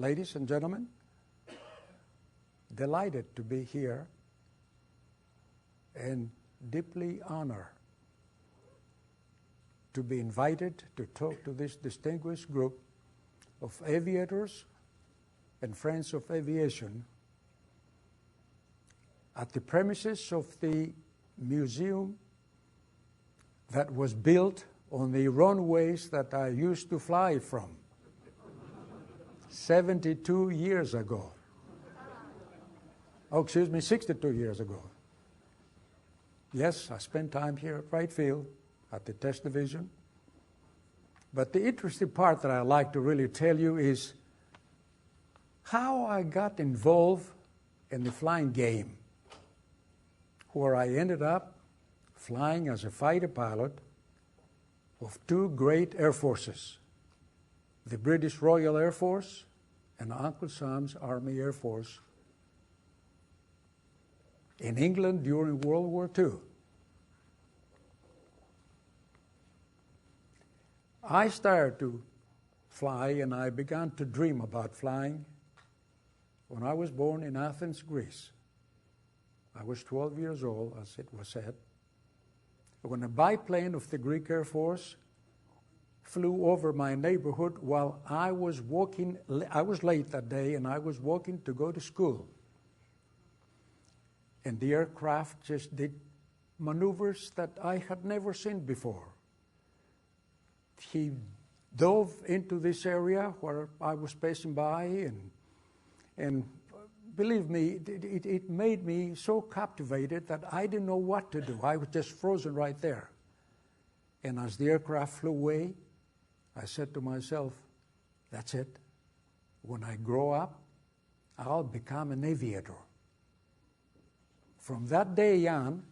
Ladies and gentlemen, delighted to be here and deeply honored to be invited to talk to this distinguished group of aviators and friends of aviation at the premises of the museum that was built on the runways that I used to fly from 72 years ago. Oh, excuse me, 62 years ago. Yes, I spent time here at Wright Field at the test division. But the interesting part that I like to really tell you is how I got involved in the flying game, where I ended up flying as a fighter pilot of two great air forces, the British Royal Air Force and Uncle Sam's Army Air Force in England during World War II. I started to fly and I began to dream about flying when I was born in Athens, Greece. I was 12 years old, as it was said, when a biplane of the Greek Air Force flew over my neighborhood while I was walking. I was late that day and I was walking to go to school. And the aircraft just did maneuvers that I had never seen before. He dove into this area where I was passing by, and believe me, it made me so captivated that I didn't know what to do. I was just frozen right there. And as the aircraft flew away, I said to myself, that's it. When I grow up, I'll become an aviator. From that day on,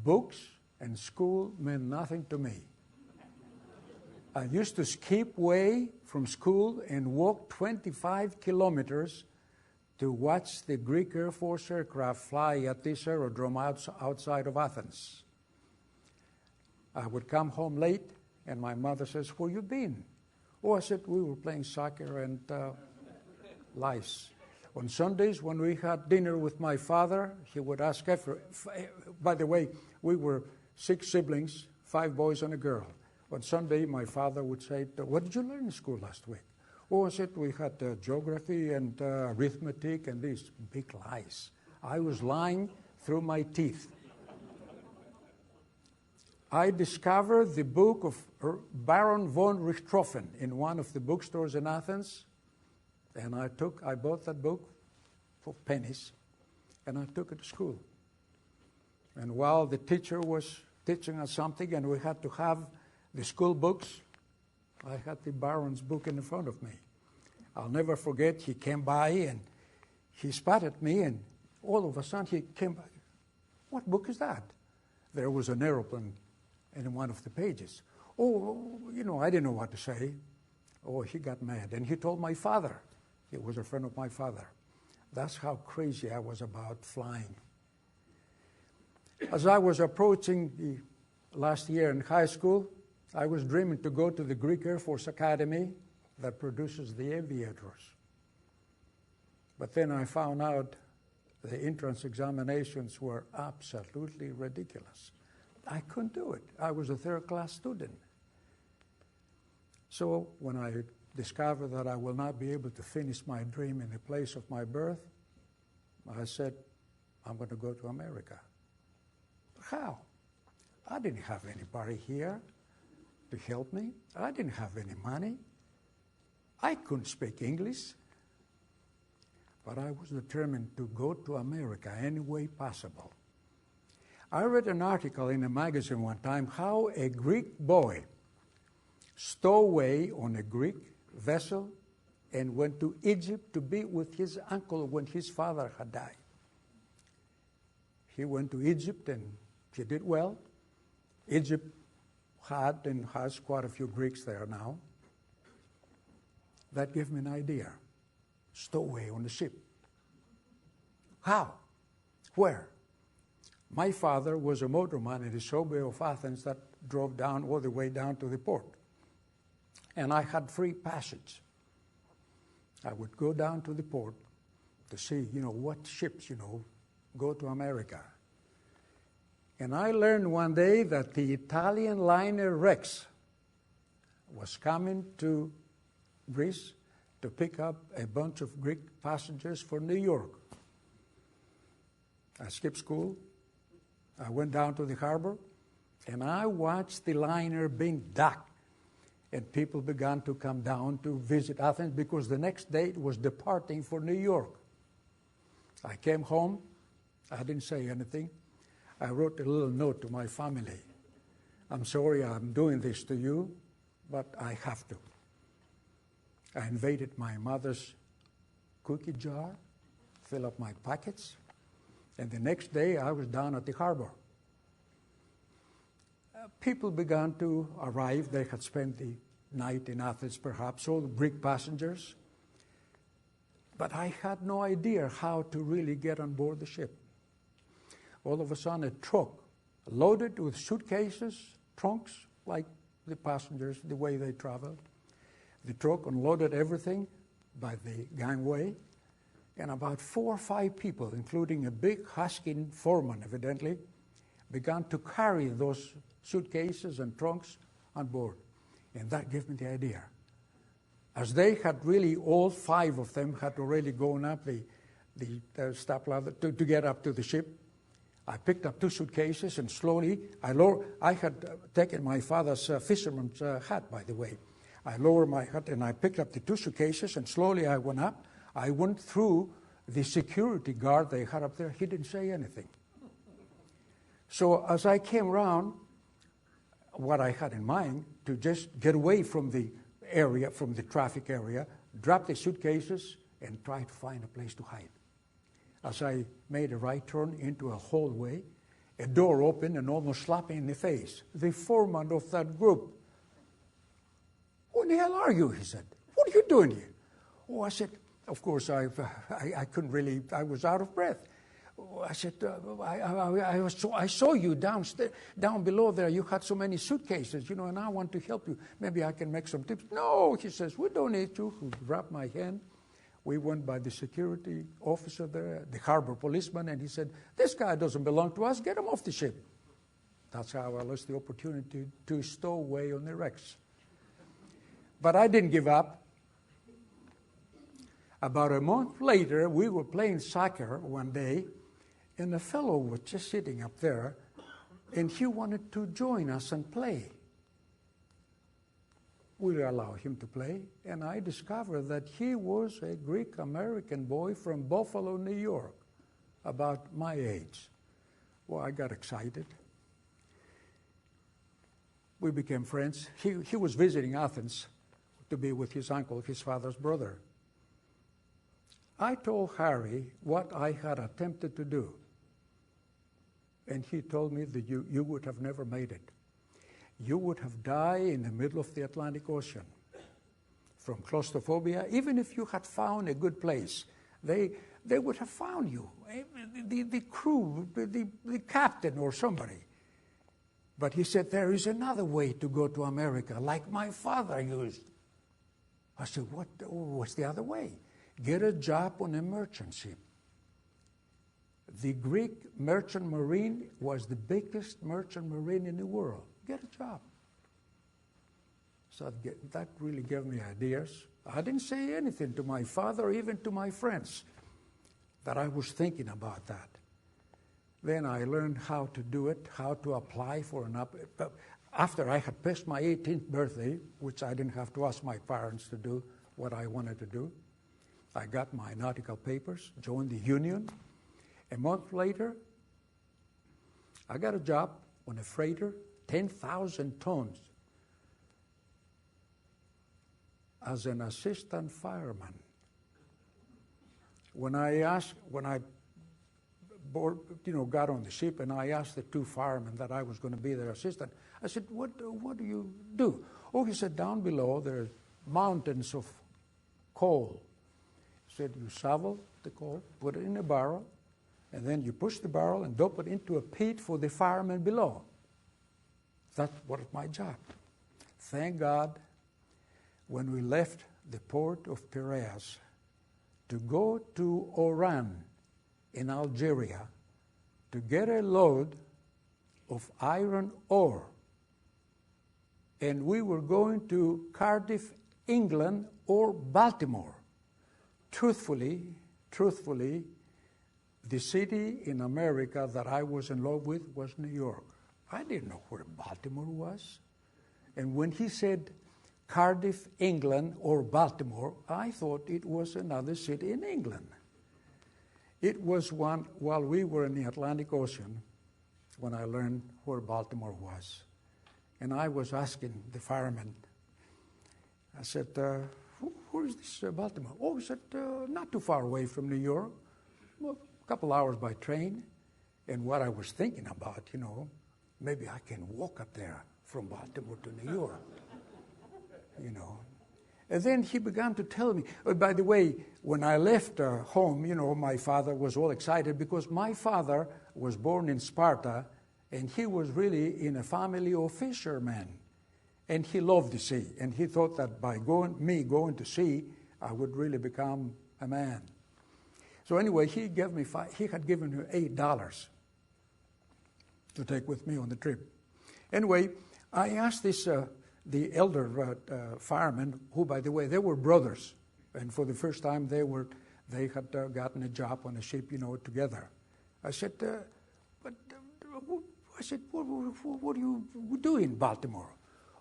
books and school meant nothing to me. I used to skip way from school and walk 25 kilometers to watch the Greek Air Force aircraft fly at this aerodrome outside of Athens. I would come home late, and my mother says, where you been? Oh, I said, we were playing soccer and lice. On Sundays, when we had dinner with my father, he would ask by the way, we were 6 siblings, 5 boys and a girl. On Sunday, my father would say, what did you learn in school last week? Oh, I said, we had geography and arithmetic and these big lies. I was lying through my teeth. I discovered the book of Baron von Richthofen in one of the bookstores in Athens, and I bought that book for pennies, and I took it to school. And while the teacher was teaching us something and we had to have the school books, I had the Baron's book in front of me. I'll never forget, he came by and he spat at me, and all of a sudden he came by. What book is that? There was an aeroplane in one of the pages. Oh, I didn't know what to say. Oh, he got mad. And he told my father. He was a friend of my father. That's how crazy I was about flying. As I was approaching the last year in high school, I was dreaming to go to the Greek Air Force Academy that produces the aviators. But then I found out the entrance examinations were absolutely ridiculous. I couldn't do it. I was a third-class student. So when I discovered that I will not be able to finish my dream in the place of my birth, I said, I'm going to go to America. How? I didn't have anybody here to help me. I didn't have any money. I couldn't speak English. But I was determined to go to America any way possible. I read an article in a magazine one time how a Greek boy stowed away on a Greek vessel and went to Egypt to be with his uncle when his father had died. He went to Egypt and he did well. Egypt had and has quite a few Greeks there now. That gave me an idea. Stowaway on the ship. How? Where? My father was a motorman in the subway of Athens that drove down all the way down to the port. And I had free passage. I would go down to the port to see, what ships, go to America. And I learned one day that the Italian liner Rex was coming to Greece to pick up a bunch of Greek passengers for New York. I skipped school. I went down to the harbor, and I watched the liner being docked. And people began to come down to visit Athens because the next day it was departing for New York. I came home. I didn't say anything. I wrote a little note to my family. I'm sorry I'm doing this to you, but I have to. I invaded my mother's cookie jar, filled up my pockets, and the next day I was down at the harbor. People began to arrive. They had spent the night in Athens, perhaps, all the Greek passengers. But I had no idea how to really get on board the ship. All of a sudden, a truck loaded with suitcases, trunks, like the passengers, the way they traveled. The truck unloaded everything by the gangway, and about 4 or 5 people, including a big husky foreman, evidently, began to carry those suitcases and trunks on board. And that gave me the idea. As they had really, all 5 of them had already gone up the step ladder to get up to the ship, I picked up 2 suitcases and slowly, I had taken my father's fisherman's hat, by the way. I lowered my hat and I picked up the 2 suitcases and slowly I went up. I went through the security guard they had up there. He didn't say anything. So as I came around, what I had in mind, to just get away from the area, from the traffic area, drop the suitcases and try to find a place to hide. As I made a right turn into a hallway, a door opened and almost slapped me in the face. The foreman of that group. "Who in the hell are you?" he said. "What are you doing here?" Oh, I said, of course, I couldn't really, I was out of breath. I said, I saw you down below there. You had so many suitcases, and I want to help you. Maybe I can make some tips. "No," he says, "we don't need you." He grabbed my hand. We went by the security officer there, the harbor policeman, and he said, "This guy doesn't belong to us. Get him off the ship." That's how I lost the opportunity to stow away on the Rex. But I didn't give up. About a month later, we were playing soccer one day, and a fellow was just sitting up there, and he wanted to join us and play. We allowed him to play, and I discovered that he was a Greek-American boy from Buffalo, New York, about my age. Well, I got excited. We became friends. He was visiting Athens to be with his uncle, his father's brother. I told Harry what I had attempted to do, and he told me that you would have never made it. You would have died in the middle of the Atlantic Ocean from claustrophobia. Even if you had found a good place, they would have found you, the crew, the captain or somebody. But he said, there is another way to go to America, like my father used. I said, what's the other way? Get a job on a merchant ship. The Greek merchant marine was the biggest merchant marine in the world. Get a job. So that really gave me ideas. I didn't say anything to my father or even to my friends that I was thinking about that. Then I learned how to do it, how to apply for an after I had passed my 18th birthday, which I didn't have to ask my parents to do what I wanted to do, I got my nautical papers, joined the union. A month later, I got a job on a freighter, 10,000 tons, as an assistant fireman. When I got on the ship and I asked the 2 firemen that I was going to be their assistant, I said, what do you do? Oh, he said, down below there are mountains of coal. He said, you shovel the coal, put it in a barrel, and then you push the barrel and dump it into a pit for the firemen below. That was my job. Thank God, when we left the port of Piraeus, to go to Oran in Algeria to get a load of iron ore. And we were going to Cardiff, England, or Baltimore. Truthfully, the city in America that I was in love with was New York. I didn't know where Baltimore was. And when he said Cardiff, England, or Baltimore, I thought it was another city in England. It was one while we were in the Atlantic Ocean when I learned where Baltimore was. And I was asking the fireman, I said, where is this Baltimore? Oh, he said, not too far away from New York, well, a couple hours by train. And what I was thinking about, maybe I can walk up there from Baltimore to New York, And then he began to tell me, by the way, when I left home, my father was all excited because my father was born in Sparta, and he was really in a family of fishermen. And he loved the sea. And he thought that by going to sea, I would really become a man. So anyway, he had given me $8 to take with me on the trip. Anyway, I asked the elder firemen, who, by the way, they were brothers. And for the first time, they had gotten a job on a ship, together. I said, what do you do in Baltimore?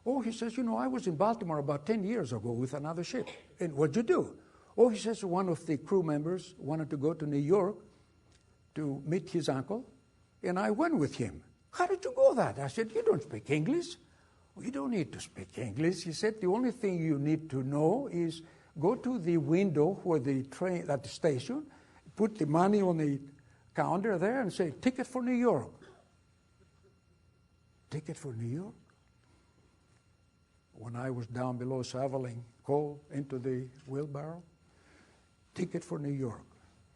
Oh, he says, I was in Baltimore about 10 years ago with another ship. And what'd you do? Oh, he says, one of the crew members wanted to go to New York to meet his uncle, and I went with him. How did you go that? I said, you don't speak English. Oh, you don't need to speak English. He said, the only thing you need to know is go to the window where the train at the station, put the money on the counter there and say, ticket for New York. Ticket for New York? When I was down below shoveling coal into the wheelbarrow, ticket for New York,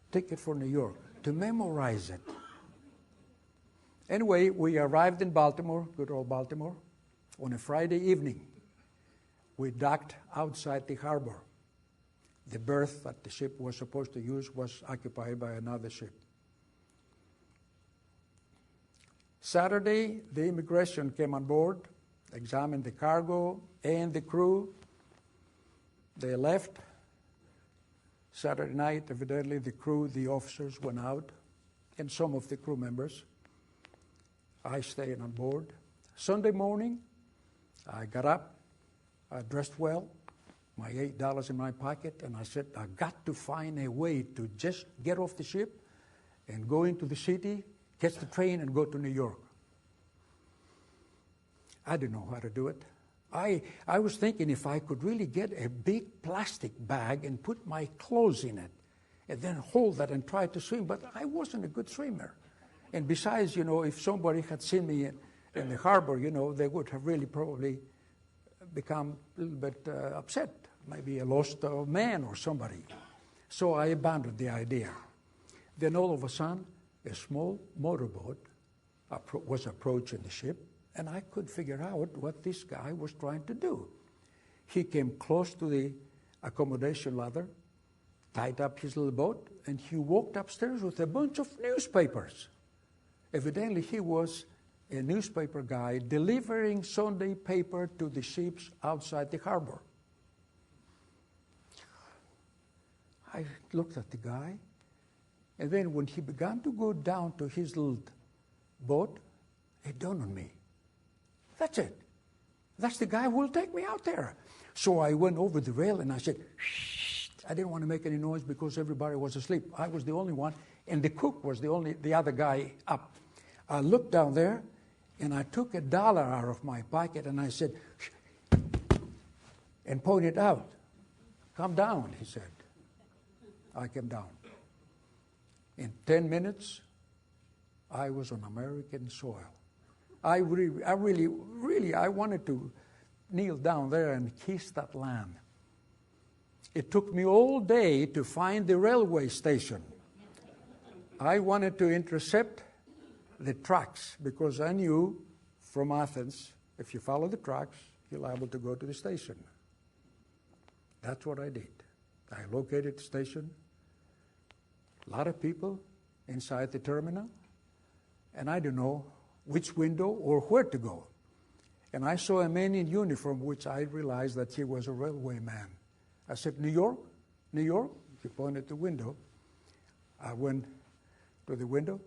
ticket for New York, to memorize it. Anyway, we arrived in Baltimore, good old Baltimore, on a Friday evening. We docked outside the harbor. The berth that the ship was supposed to use was occupied by another ship. Saturday, the immigration came on board, examined the cargo and the crew. They left. Saturday night, evidently, the crew, the officers went out, and some of the crew members. I stayed on board. Sunday morning, I got up, I dressed well, my $8 in my pocket, and I said, I got to find a way to just get off the ship and go into the city, catch the train, and go to New York. I didn't know how to do it. I was thinking if I could really get a big plastic bag and put my clothes in it and then hold that and try to swim, but I wasn't a good swimmer. And besides, if somebody had seen me in the harbor, they would have really probably become a little bit upset, maybe a lost man or somebody. So I abandoned the idea. Then all of a sudden, a small motorboat was approaching the ship, and I could figure out what this guy was trying to do. He came close to the accommodation ladder, tied up his little boat, and he walked upstairs with a bunch of newspapers. Evidently, he was a newspaper guy delivering Sunday paper to the ships outside the harbor. I looked at the guy, and then when he began to go down to his little boat, it dawned on me. That's it. That's the guy who will take me out there. So I went over the rail and I said, shh. I didn't want to make any noise because everybody was asleep. I was the only one, and the cook was the other guy up. I looked down there, and I took $1 out of my pocket, and I said, shh, and pointed out. Come down, he said. I came down. In 10 minutes, I was on American soil. I wanted to kneel down there and kiss that land. It took me all day to find the railway station. I wanted to intercept the tracks because I knew from Athens, if you follow the tracks, you're liable to go to the station. That's what I did. I located the station, A lot of people inside the terminal, and I don't know which window or where to go. And I saw a man in uniform, which I realized that he was a railway man. I said, New York? New York? He pointed the window. I went to the window.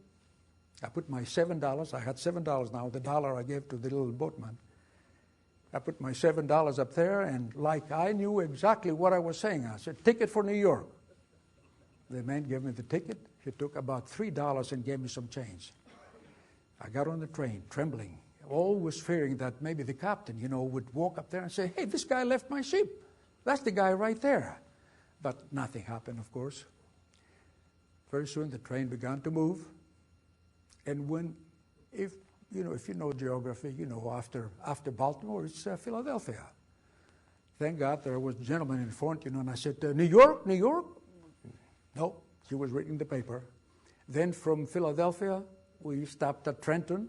I put my $7. I had $7 now, the dollar I gave to the little boatman. I put my $7 up there, and like I knew exactly what I was saying. I said, ticket for New York. The man gave me the ticket. He took about $3 and gave me some change. I got on the train, trembling, always fearing that maybe the captain, would walk up there and say, hey, this guy left my ship. That's the guy right there. But nothing happened, of course. Very soon the train began to move. And if you know geography, after Baltimore, it's Philadelphia. Thank God there was a gentleman in front, and I said, New York, New York? No, he was reading the paper. Then from Philadelphia, we stopped at Trenton.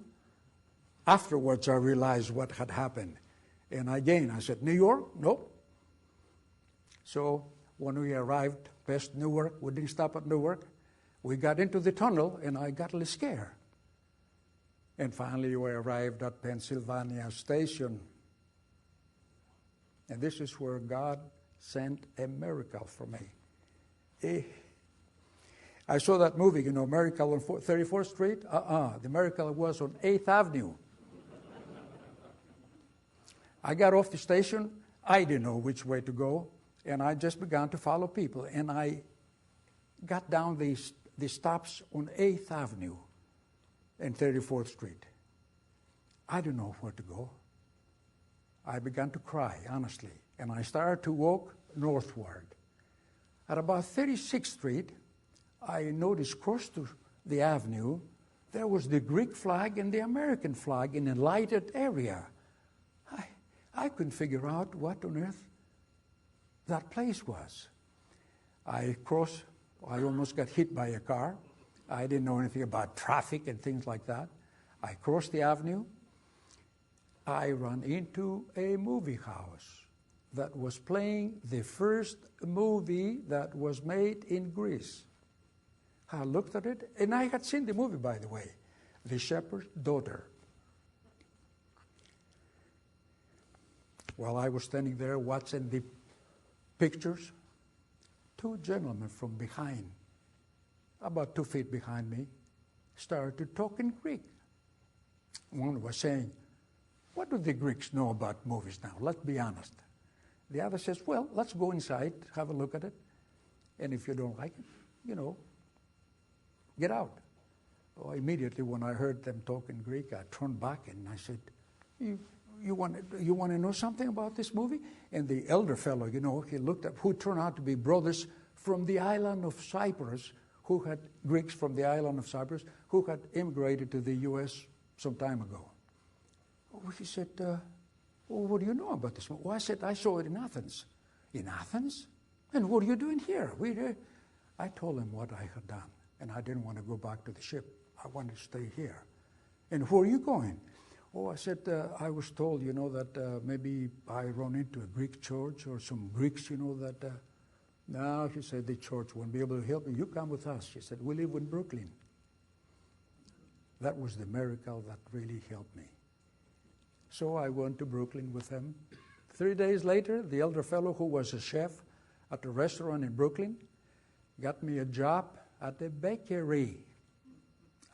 Afterwards, I realized what had happened. And again, I said, New York? Nope. So when we arrived past Newark, we didn't stop at Newark. We got into the tunnel, and I got a little scared. And finally, we arrived at Pennsylvania Station. And this is where God sent a miracle for me. I saw that movie, Miracle on 34th Street. The miracle was on 8th Avenue. I got off the station. I didn't know which way to go. And I just began to follow people. And I got down the stops on 8th Avenue and 34th Street. I didn't know where to go. I began to cry, honestly. And I started to walk northward. At about 36th Street, I noticed across to the avenue, there was the Greek flag and the American flag in a lighted area. I couldn't figure out what on earth that place was. I almost got hit by a car. I didn't know anything about traffic and things like that. I crossed the avenue. I ran into a movie house that was playing the first movie that was made in Greece. I looked at it, and I had seen the movie, by the way, The Shepherd's Daughter. While I was standing there watching the pictures, two gentlemen from behind, about 2 feet behind me, started to talk in Greek. One was saying, what do the Greeks know about movies now? Let's be honest. The other says, well, let's go inside, have a look at it, and if you don't like it, get out. Oh, immediately when I heard them talk in Greek, I turned back and I said, you want to know something about this movie? And the elder fellow, he looked up, who turned out to be brothers from the island of Cyprus, Greeks from the island of Cyprus, who had immigrated to the U.S. some time ago. Oh, he said, what do you know about this movie? Well, I said, I saw it in Athens. In Athens? And what are you doing here? I told him what I had done. And I didn't want to go back to the ship. I wanted to stay here. And where are you going? Oh, I said, I was told, that maybe I run into a Greek church or some Greeks, that... No, she said, the church won't be able to help you. You come with us. She said, we live in Brooklyn. That was the miracle that really helped me. So I went to Brooklyn with them. 3 days later, the elder fellow who was a chef at a restaurant in Brooklyn got me a job at a bakery,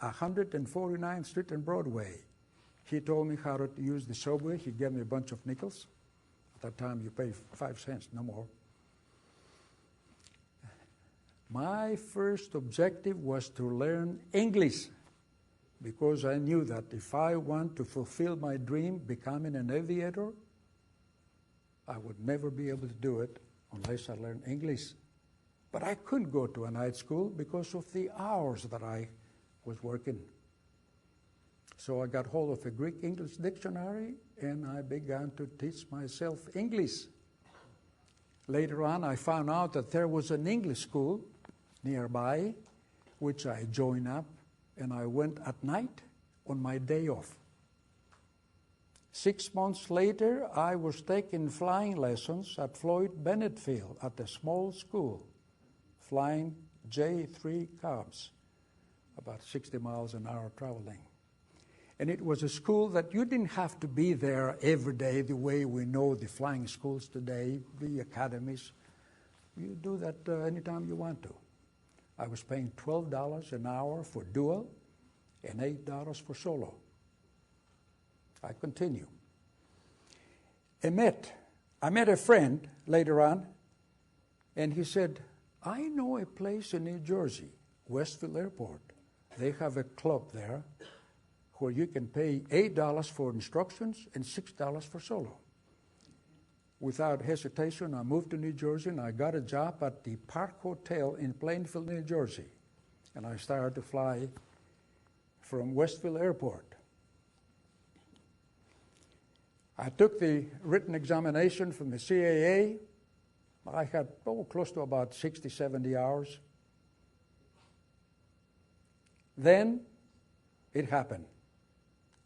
149th Street and Broadway. He told me how to use the subway. He gave me a bunch of nickels. At that time, you pay 5 cents, no more. My first objective was to learn English because I knew that if I want to fulfill my dream, becoming an aviator, I would never be able to do it unless I learned English. But I couldn't go to a night school because of the hours that I was working. So I got hold of a Greek-English dictionary, and I began to teach myself English. Later on, I found out that there was an English school nearby, which I joined up, and I went at night on my day off. 6 months later, I was taking flying lessons at Floyd Bennett Field at a small school, flying J3 cabs, about 60 miles an hour traveling. And it was a school that you didn't have to be there every day the way we know the flying schools today, the academies. You do that anytime you want to. I was paying $12 an hour for dual and $8 for solo. I continue. I met a friend later on, and he said, I know a place in New Jersey, Westville Airport. They have a club there where you can pay $8 for instructions and $6 for solo. Without hesitation, I moved to New Jersey, and I got a job at the Park Hotel in Plainfield, New Jersey. And I started to fly from Westville Airport. I took the written examination from the CAA. I had close to about 60, 70 hours. Then it happened.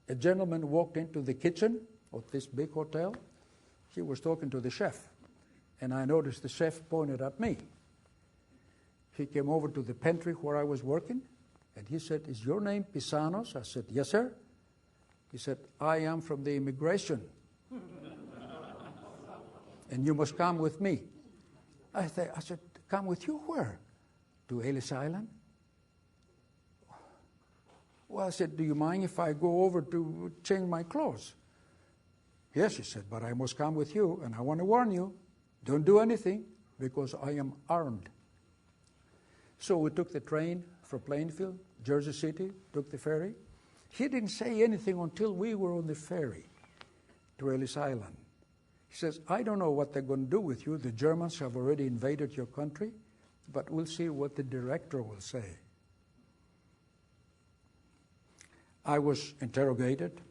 A gentleman walked into the kitchen of this big hotel. He was talking to the chef, and I noticed the chef pointed at me. He came over to the pantry where I was working, and he said, "Is your name Pisanos?" I said, "Yes, sir." He said, "I am from the immigration, and you must come with me." I said, "Come with you where?" "To Ellis Island." Well, I said, "Do you mind if I go over to change my clothes?" "Yes," he said, "but I must come with you, and I want to warn you, don't do anything because I am armed." So we took the train for Plainfield, Jersey City, took the ferry. He didn't say anything until we were on the ferry to Ellis Island. He says, "I don't know what they're going to do with you. The Germans have already invaded your country, but we'll see what the director will say." I was interrogated.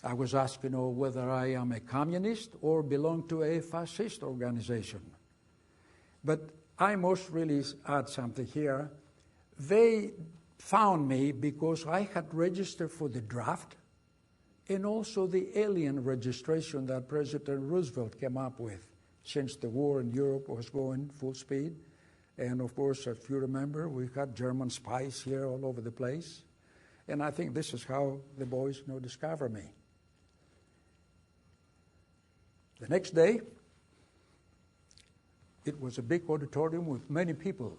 I was asked, whether I am a communist or belong to a fascist organization. But I must really add something here. They found me because I had registered for the draft and also the alien registration that President Roosevelt came up with since the war in Europe was going full speed. And of course, if you remember, we had German spies here all over the place. And I think this is how the boys discover me. The next day, it was a big auditorium with many people,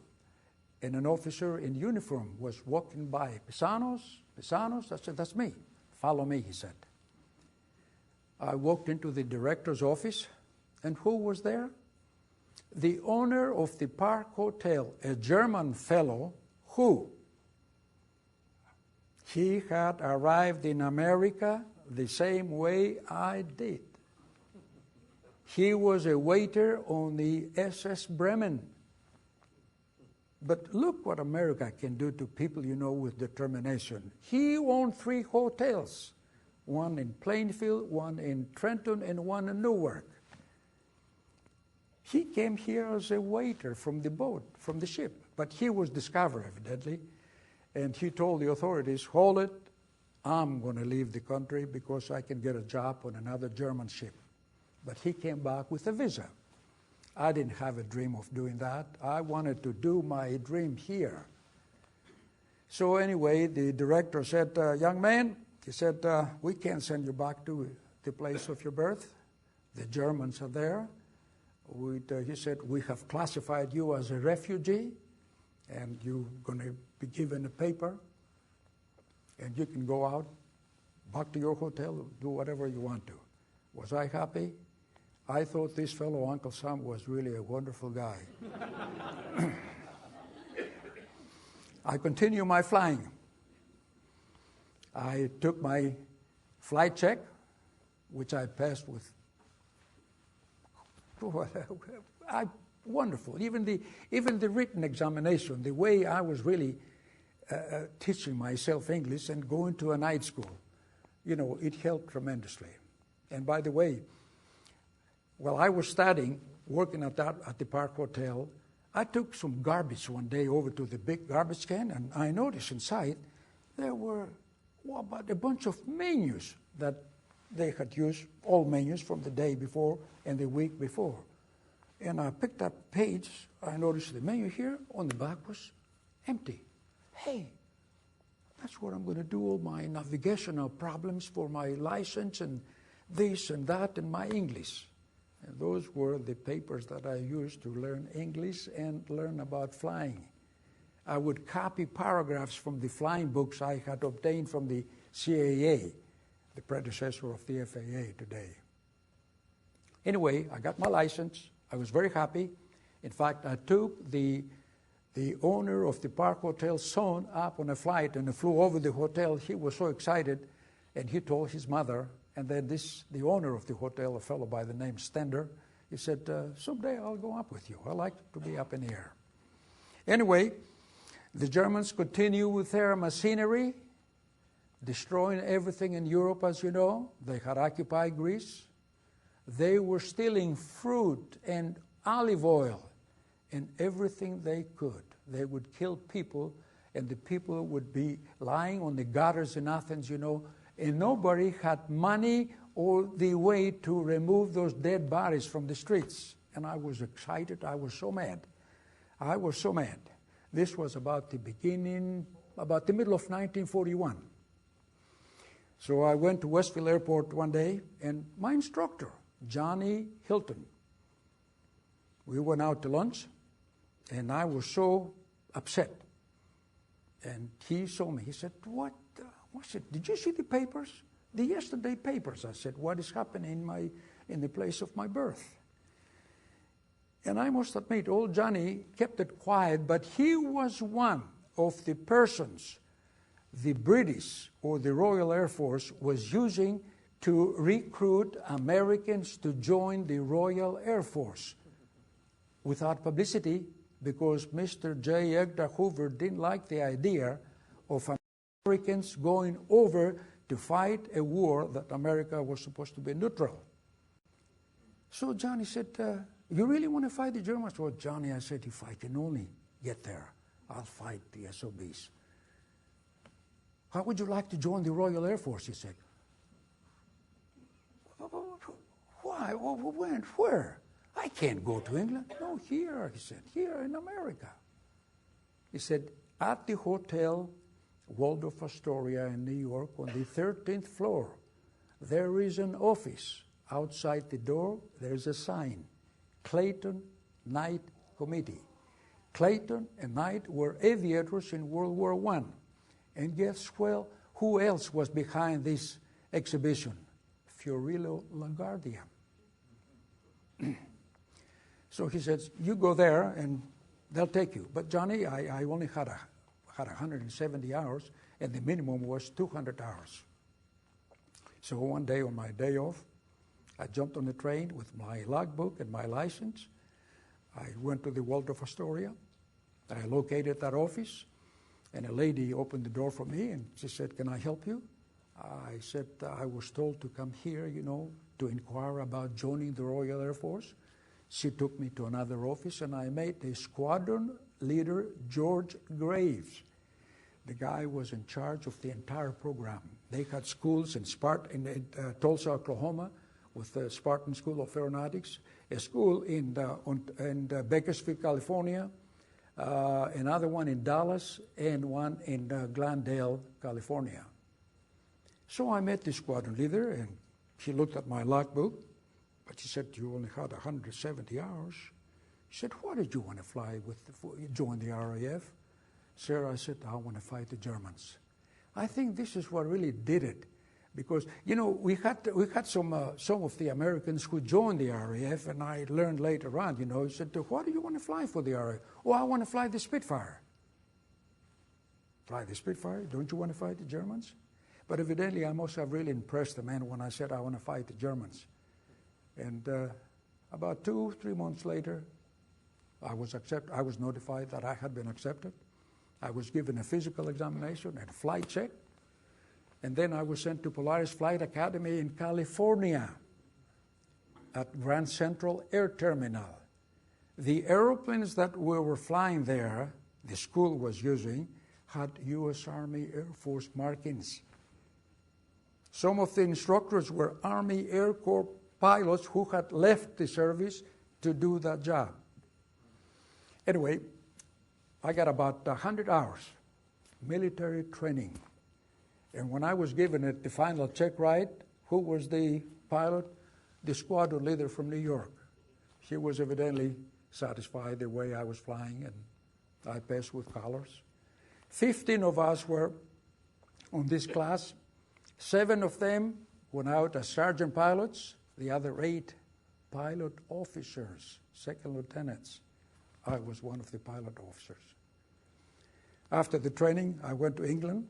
and an officer in uniform was walking by. "Pisanos, Pisanos." I said, "That's me. Follow me," he said. I walked into the director's office, and who was there? The owner of the Park Hotel, a German fellow who he had arrived in America the same way I did. He was a waiter on the SS Bremen. But look what America can do to people, with determination. He owned 3 hotels, one in Plainfield, one in Trenton, and one in Newark. He came here as a waiter from the boat, from the ship, but he was discovered, evidently, and he told the authorities, "Hold it, I'm going to leave the country because I can get a job on another German ship." But he came back with a visa. I didn't have a dream of doing that. I wanted to do my dream here. So anyway, the director said, "Young man," he said, "we can't send you back to the place of your birth. The Germans are there." He said, "We have classified you as a refugee, and you're going to be given a paper, and you can go out, back to your hotel, do whatever you want to." Was I happy? I thought this fellow, Uncle Sam, was really a wonderful guy. I continue my flying. I took my flight check, which I passed with wonderful. Even the written examination, the way I was really teaching myself English and going to a night school, it helped tremendously. And by the way, while I was studying, working at the Park Hotel, I took some garbage one day over to the big garbage can, and I noticed inside there were about a bunch of menus that they had used, all menus from the day before and the week before. And I picked up a page. I noticed the menu here. On the back was empty. Hey, that's where I'm going to do all my navigational problems for my license and this and that and my English. And those were the papers that I used to learn English and learn about flying. I would copy paragraphs from the flying books I had obtained from the CAA, the predecessor of the FAA today. Anyway, I got my license. I was very happy. In fact, I took the owner of the Park Hotel's son up on a flight and I flew over the hotel. He was so excited, and he told his mother. And then the owner of the hotel, a fellow by the name Stender, he said, someday I'll go up with you. I like to be up in the air. Anyway, the Germans continue with their machinery, destroying everything in Europe, as you know. They had occupied Greece. They were stealing fruit and olive oil and everything they could. They would kill people, and the people would be lying on the gutters in Athens, you know, and nobody had money or the way to remove those dead bodies from the streets. And I was excited. I was so mad. I was so mad. This was about the middle of 1941. So I went to Westville Airport one day, and my instructor, Johnny Hilton, we went out to lunch, and I was so upset. And he saw me. He said, what? I said, did you see the papers? The yesterday papers. I said, what is happening in the place of my birth? And I must admit, old Johnny kept it quiet, but he was one of the persons the British or the Royal Air Force was using to recruit Americans to join the Royal Air Force without publicity, because Mr. J. Edgar Hoover didn't like the idea of Americans going over to fight a war that America was supposed to be neutral. So Johnny said, you really want to fight the Germans? Well, Johnny, I said, if I can only get there, I'll fight the SOBs. How would you like to join the Royal Air Force? He said. Why? When? Where? I can't go to England. No, here, he said, here in America. He said, at the hotel Waldorf Astoria in New York, on the 13th floor, there is an office. Outside the door, there's a sign, Clayton Knight Committee. Clayton and Knight were aviators in World War I. And guess well, who else was behind this exhibition? Fiorillo LaGuardia. So he says, you go there and they'll take you. But Johnny, I only had 170 hours, and the minimum was 200 hours. So one day on my day off, I jumped on the train with my logbook and my license. I went to the Waldorf Astoria. I located that office, and a lady opened the door for me, and she said, can I help you? I said, I was told to come here, you know, to inquire about joining the Royal Air Force. She took me to another office, and I met the squadron leader, George Graves. The guy was in charge of the entire program. They had schools in Tulsa, Oklahoma, with the Spartan School of Aeronautics, a school in Bakersfield, California, another one in Dallas, and one in Glendale, California. So I met the squadron leader, and she looked at my logbook, but she said, you only had 170 hours. She said, why did you want to fly join the RAF? Sir, I said, I want to fight the Germans. I think this is what really did it. Because, you know, we had some of the Americans who joined the RAF, and I learned later on, you know, he said, why do you want to fly for the RAF? Oh, I want to fly the Spitfire. Fly the Spitfire? Don't you want to fight the Germans? But evidently, I must have really impressed the man when I said I want to fight the Germans. And about 2-3 months later, I was notified that I had been accepted. I was given a physical examination and a flight check. And then I was sent to Polaris Flight Academy in California at Grand Central Air Terminal. The airplanes that we were flying there, the school was using, had U.S. Army Air Force markings. Some of the instructors were Army Air Corps pilots who had left the service to do that job. Anyway, I got about 100 hours military training. And when I was given it, the final check ride, who was the pilot? The squadron leader from New York. He was evidently satisfied the way I was flying, and I passed with colors. 15 of us were on this class. 7 of them went out as sergeant pilots, the other 8 pilot officers, second lieutenants. I was one of the pilot officers. After the training, I went to England.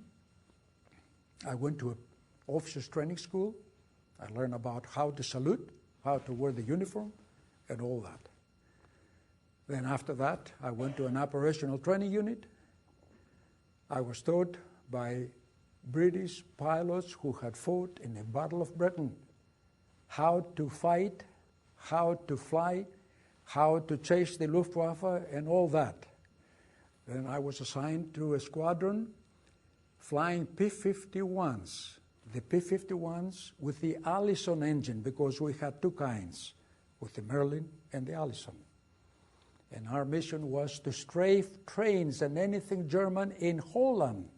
I went to an officers' training school. I learned about how to salute, how to wear the uniform, and all that. Then after that, I went to an operational training unit. I was taught by British pilots who had fought in the Battle of Britain how to fight, how to fly, how to chase the Luftwaffe, and all that. Then I was assigned to a squadron flying P-51s, the P-51s with the Allison engine, because we had 2 kinds, with the Merlin and the Allison. And our mission was to strafe trains and anything German in Holland.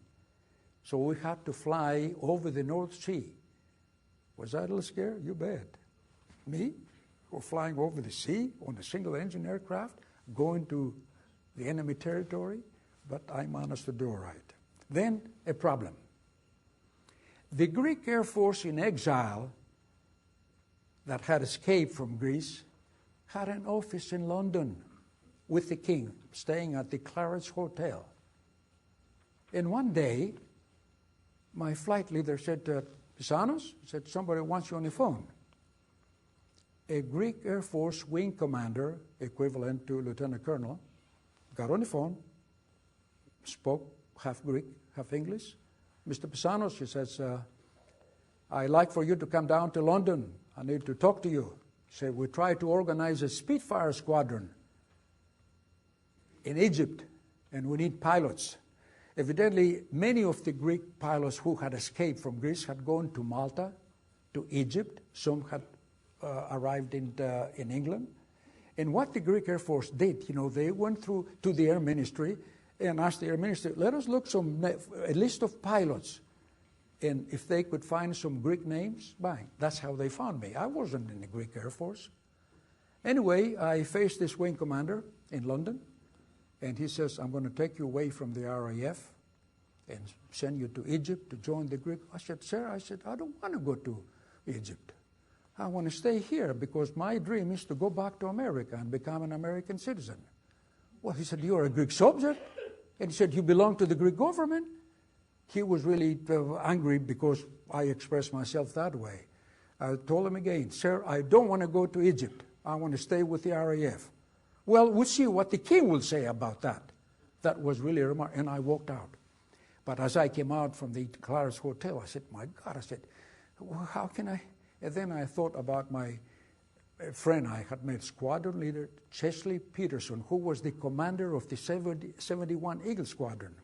So we had to fly over the North Sea. Was I a little scared? You bet. Me? We're flying over the sea on a single-engine aircraft, going to the enemy territory, but I managed to do all right. Then a problem. The Greek Air Force in exile that had escaped from Greece had an office in London with the king, staying at the Claridge Hotel. And one day, my flight leader said, Pisanos, said, somebody wants you on the phone. A Greek Air Force wing commander, equivalent to Lieutenant Colonel, got on the phone, spoke half Greek, half English. Mr. Pisanos, he says, I'd like for you to come down to London. I need to talk to you. He said, we tried to organize a Spitfire squadron in Egypt, and we need pilots. Evidently, many of the Greek pilots who had escaped from Greece had gone to Malta, to Egypt. Some had arrived in England. And what the Greek Air Force did, they went through to the Air Ministry and asked the Air Ministry, let us look a list of pilots. And if they could find some Greek names, bang, that's how they found me. I wasn't in the Greek Air Force. Anyway, I faced this wing commander in London, and he says, I'm going to take you away from the RAF and send you to Egypt to join the Greek. I said, sir, I don't want to go to Egypt. I want to stay here because my dream is to go back to America and become an American citizen. Well, he said, you're a Greek subject. And he said, you belong to the Greek government. He was really angry because I expressed myself that way. I told him again, sir, I don't want to go to Egypt. I want to stay with the RAF. Well, we'll see what the king will say about that. That was really remarkable. And I walked out. But as I came out from the Claridge Hotel, I said, my God, I said, well, how can I? And then I thought about my friend I had met, squadron leader Chesley Peterson, who was the commander of the 71 Eagle Squadron.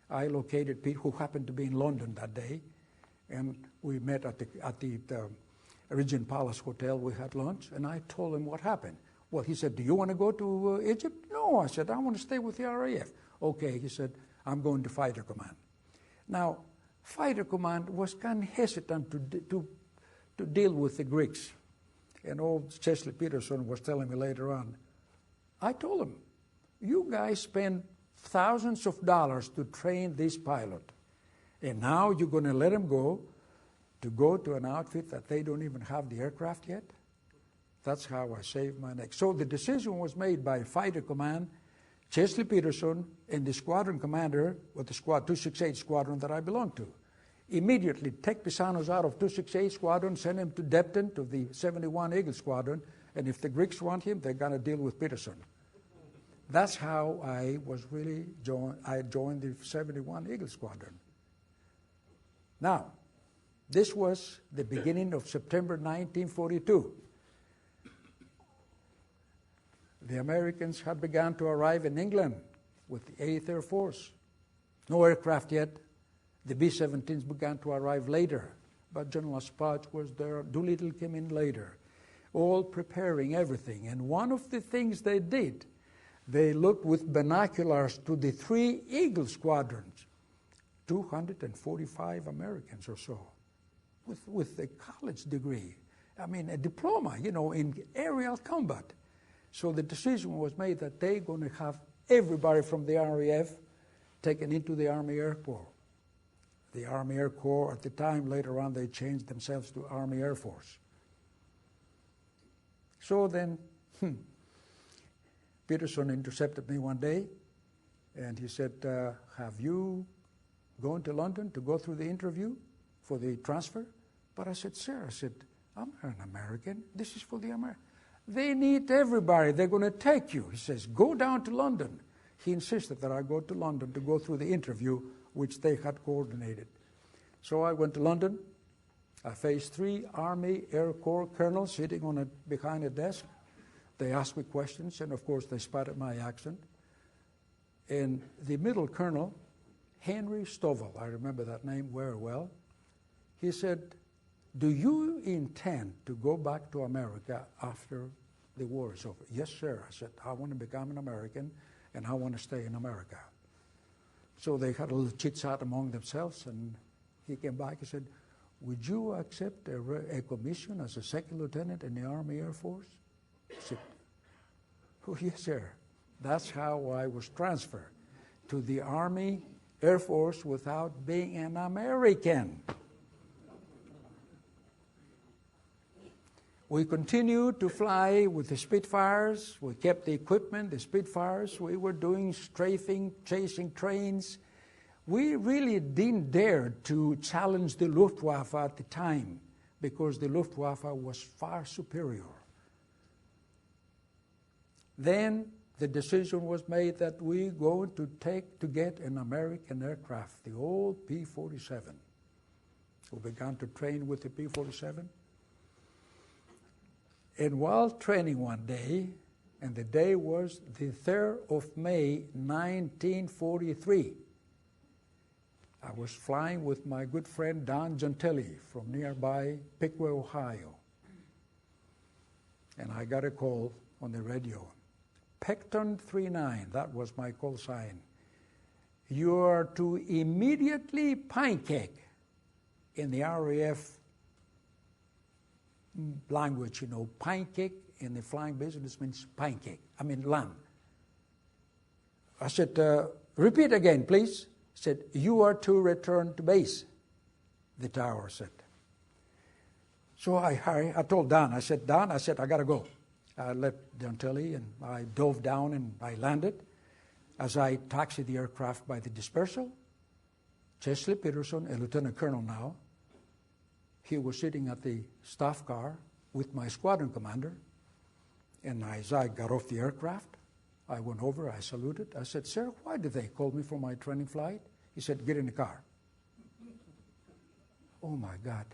I located Pete, who happened to be in London that day, and we met at the Regent Palace Hotel. We had lunch, and I told him what happened. Well, he said, do you want to go to Egypt? No, I said, I want to stay with the RAF. Okay, he said, I'm going to Fighter Command. Now, Fighter Command was kind of hesitant to deal with the Greeks. And old Chesley Peterson was telling me later on, I told him, you guys spend thousands of dollars to train this pilot, and now you're going to let him go to an outfit that they don't even have the aircraft yet? That's how I saved my neck. So the decision was made by Fighter Command, Chesley Peterson, and the squadron commander with the 268 squadron that I belonged to. Immediately take Pisanos out of 268 squadron, send him to Depton, to the 71 Eagle Squadron, and if the Greeks want him, they're going to deal with Peterson. That's how I was really joined the 71 Eagle Squadron. Now, this was the beginning of September 1942. The Americans had begun to arrive in England with the 8th Air Force. No aircraft yet. The B-17s began to arrive later, but General Spatz was there. Doolittle came in later, all preparing everything. And one of the things they did, They looked with binoculars to the 3 Eagle squadrons, 245 Americans or so, with a college degree. I mean, a diploma, in aerial combat. So the decision was made that they're going to have everybody from the RAF taken into the Army Air Corps. The Army Air Corps, at the time, later on, they changed themselves to Army Air Force. So then, Peterson intercepted me one day, and he said, have you gone to London to go through the interview for the transfer? But I said, sir, I'm an American. This is for the American. They need everybody. They're going to take you. He says, go down to London. He insisted that I go to London to go through the interview, which they had coordinated. So I went to London. I faced 3 Army Air Corps colonels sitting behind a desk. They asked me questions, and of course they spotted my accent. And the middle colonel, Henry Stovall, I remember that name very well, he said, do you intend to go back to America after the war is over? Yes, sir. I said, I want to become an American, and I want to stay in America. So they had a little chit-chat among themselves, and he came back and said, would you accept a commission as a second lieutenant in the Army Air Force? I said, oh, yes, sir. That's how I was transferred to the Army Air Force without being an American. We continued to fly with the Spitfires. We kept the equipment, the Spitfires. We were doing strafing, chasing trains. We really didn't dare to challenge the Luftwaffe at the time because the Luftwaffe was far superior. Then the decision was made that we're going to get an American aircraft, the old P-47. We began to train with the P-47. And while training one day, and the day was the 3rd of May, 1943, I was flying with my good friend Don Gentili from nearby Piqua, Ohio. And I got a call on the radio. Pecton 39, that was my call sign. You are to immediately pancake in the RAF language, pancake in the flying business means pancake. Land. I said, repeat again, please. He said, you are to return to base, the tower said. So I told Don, I said, I got to go. I left Gentili and I dove down and I landed. As I taxied the aircraft by the dispersal, Chesley Peterson, a lieutenant colonel now, he was sitting at the staff car with my squadron commander. And as I got off the aircraft, I went over, I saluted. I said, sir, why did they call me for my training flight? He said, get in the car. Oh, my God.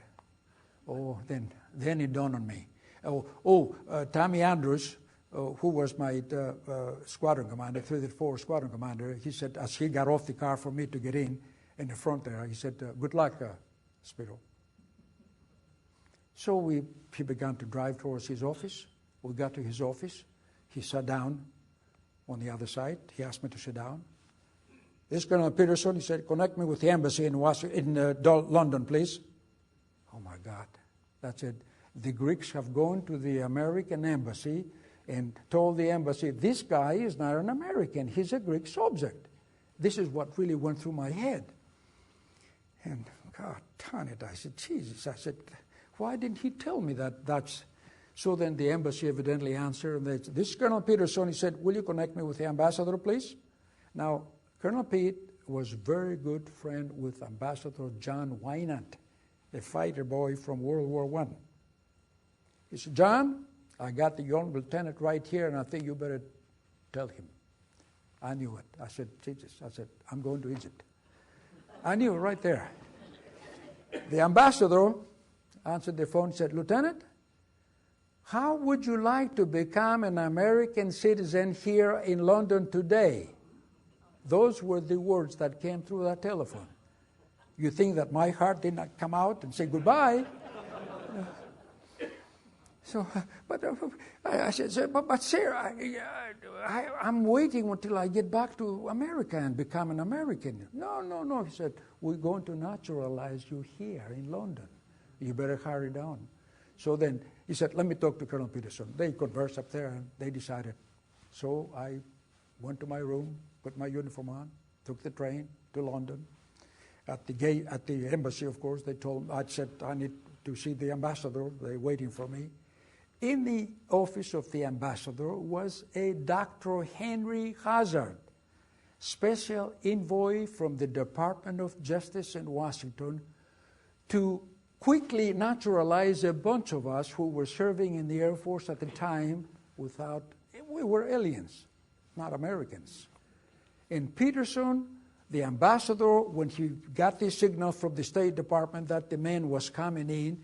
Oh, then it dawned on me. Tommy Andrews, who was my squadron commander, 334 squadron commander, he said, as he got off the car for me to get in the front there, he said, good luck, Spiro. So he began to drive towards his office. We got to his office. He sat down on the other side. He asked me to sit down. This Colonel Peterson, he said, connect me with the embassy in London, please. Oh, my God. That's it. The Greeks have gone to the American embassy and told the embassy, this guy is not an American. He's a Greek subject. This is what really went through my head. And God darn it, I said, Jesus. I said, why didn't he tell me that? So then the embassy evidently answered, and this is Colonel Peterson. He said, will you connect me with the ambassador, please? Now, Colonel Pete was a very good friend with Ambassador John Wynant, a fighter boy from World War I. He said, John, I got the young lieutenant right here, and I think you better tell him. I knew it. I said, Jesus, I'm going to Egypt. I knew it right there. The ambassador answered the phone and said, Lieutenant, how would you like to become an American citizen here in London today? Those were the words that came through that telephone. You think that my heart did not come out and say goodbye? So, but I said, but sir, I'm waiting until I get back to America and become an American. No. He said, we're going to naturalize you here in London. You better hurry down. So then he said, let me talk to Colonel Peterson. They conversed up there and they decided. So I went to my room, put my uniform on, took the train to London. At the gate, at the embassy, of course, they told me, I said, I need to see the ambassador. They're waiting for me. In the office of the ambassador was a Dr. Henry Hazard, special envoy from the Department of Justice in Washington to quickly naturalize a bunch of us who were serving in the Air Force at the time we were aliens, not Americans. And Peterson, the ambassador, when he got the signal from the State Department that the man was coming in,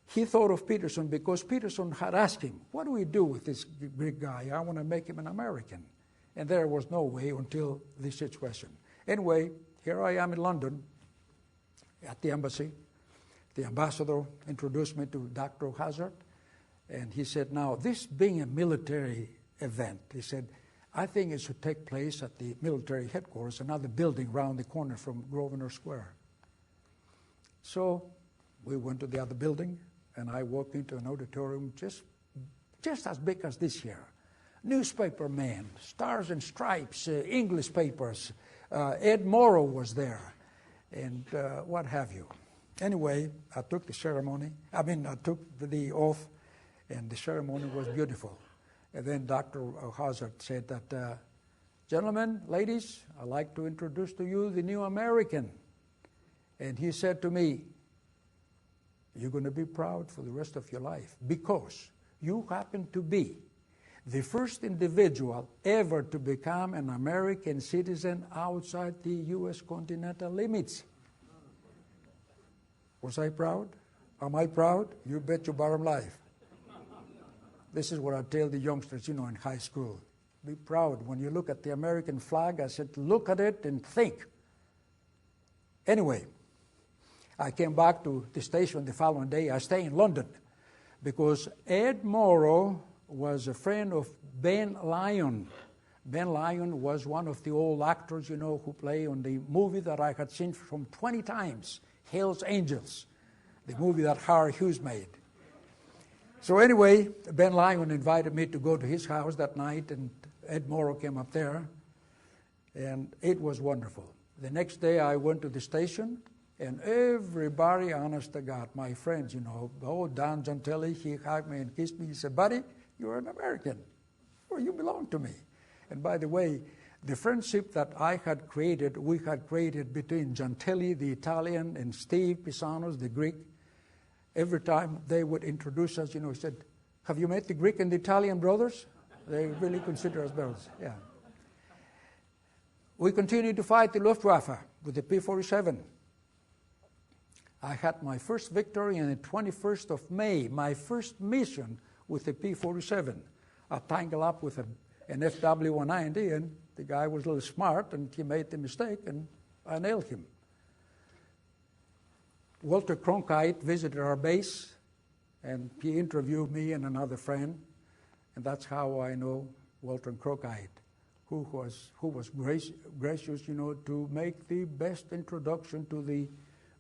he thought of Peterson because Peterson had asked him, what do we do with this Greek guy? I want to make him an American. And there was no way until this situation. Anyway, here I am in London at the embassy. The ambassador introduced me to Dr. Hazard. And he said, now, this being a military event, he said, I think it should take place at the military headquarters, another building around the corner from Grosvenor Square. So we went to the other building. And I walked into an auditorium just as big as this here. Newspaper man, Stars and Stripes, English papers. Ed Morrow was there, and what have you. Anyway, I took the ceremony. I took the oath, and the ceremony was beautiful. And then Dr. Hazard said that, gentlemen, ladies, I'd like to introduce to you the new American. And he said to me, you're going to be proud for the rest of your life because you happen to be the first individual ever to become an American citizen outside the U.S. continental limits. Was I proud? Am I proud? You bet your bottom life. This is what I tell the youngsters, in high school. Be proud. When you look at the American flag, I said, look at it and think. Anyway, I came back to the station the following day. I stayed in London because Ed Morrow was a friend of Ben Lyon. Ben Lyon was one of the old actors, who played on the movie that I had seen from 20 times, Hell's Angels, the movie that Howard Hughes made. So anyway, Ben Lyon invited me to go to his house that night, and Ed Morrow came up there, and it was wonderful. The next day I went to the station, and everybody, honest to God, my friends, Don Gentili, he hugged me and kissed me. He said, buddy, you're an American. Well, you belong to me. And by the way, the friendship that we had created between Gentili, the Italian, and Steve Pisanos, the Greek, every time they would introduce us, he said, have you met the Greek and the Italian brothers? They really consider us brothers, yeah. We continued to fight the Luftwaffe with the P-47. I had my first victory on the 21st of May, my first mission with the P-47. I tangled up with an FW-190, and the guy was a little smart, and he made the mistake, and I nailed him. Walter Cronkite visited our base, and he interviewed me and another friend, and that's how I know Walter Cronkite, who was gracious, to make the best introduction to the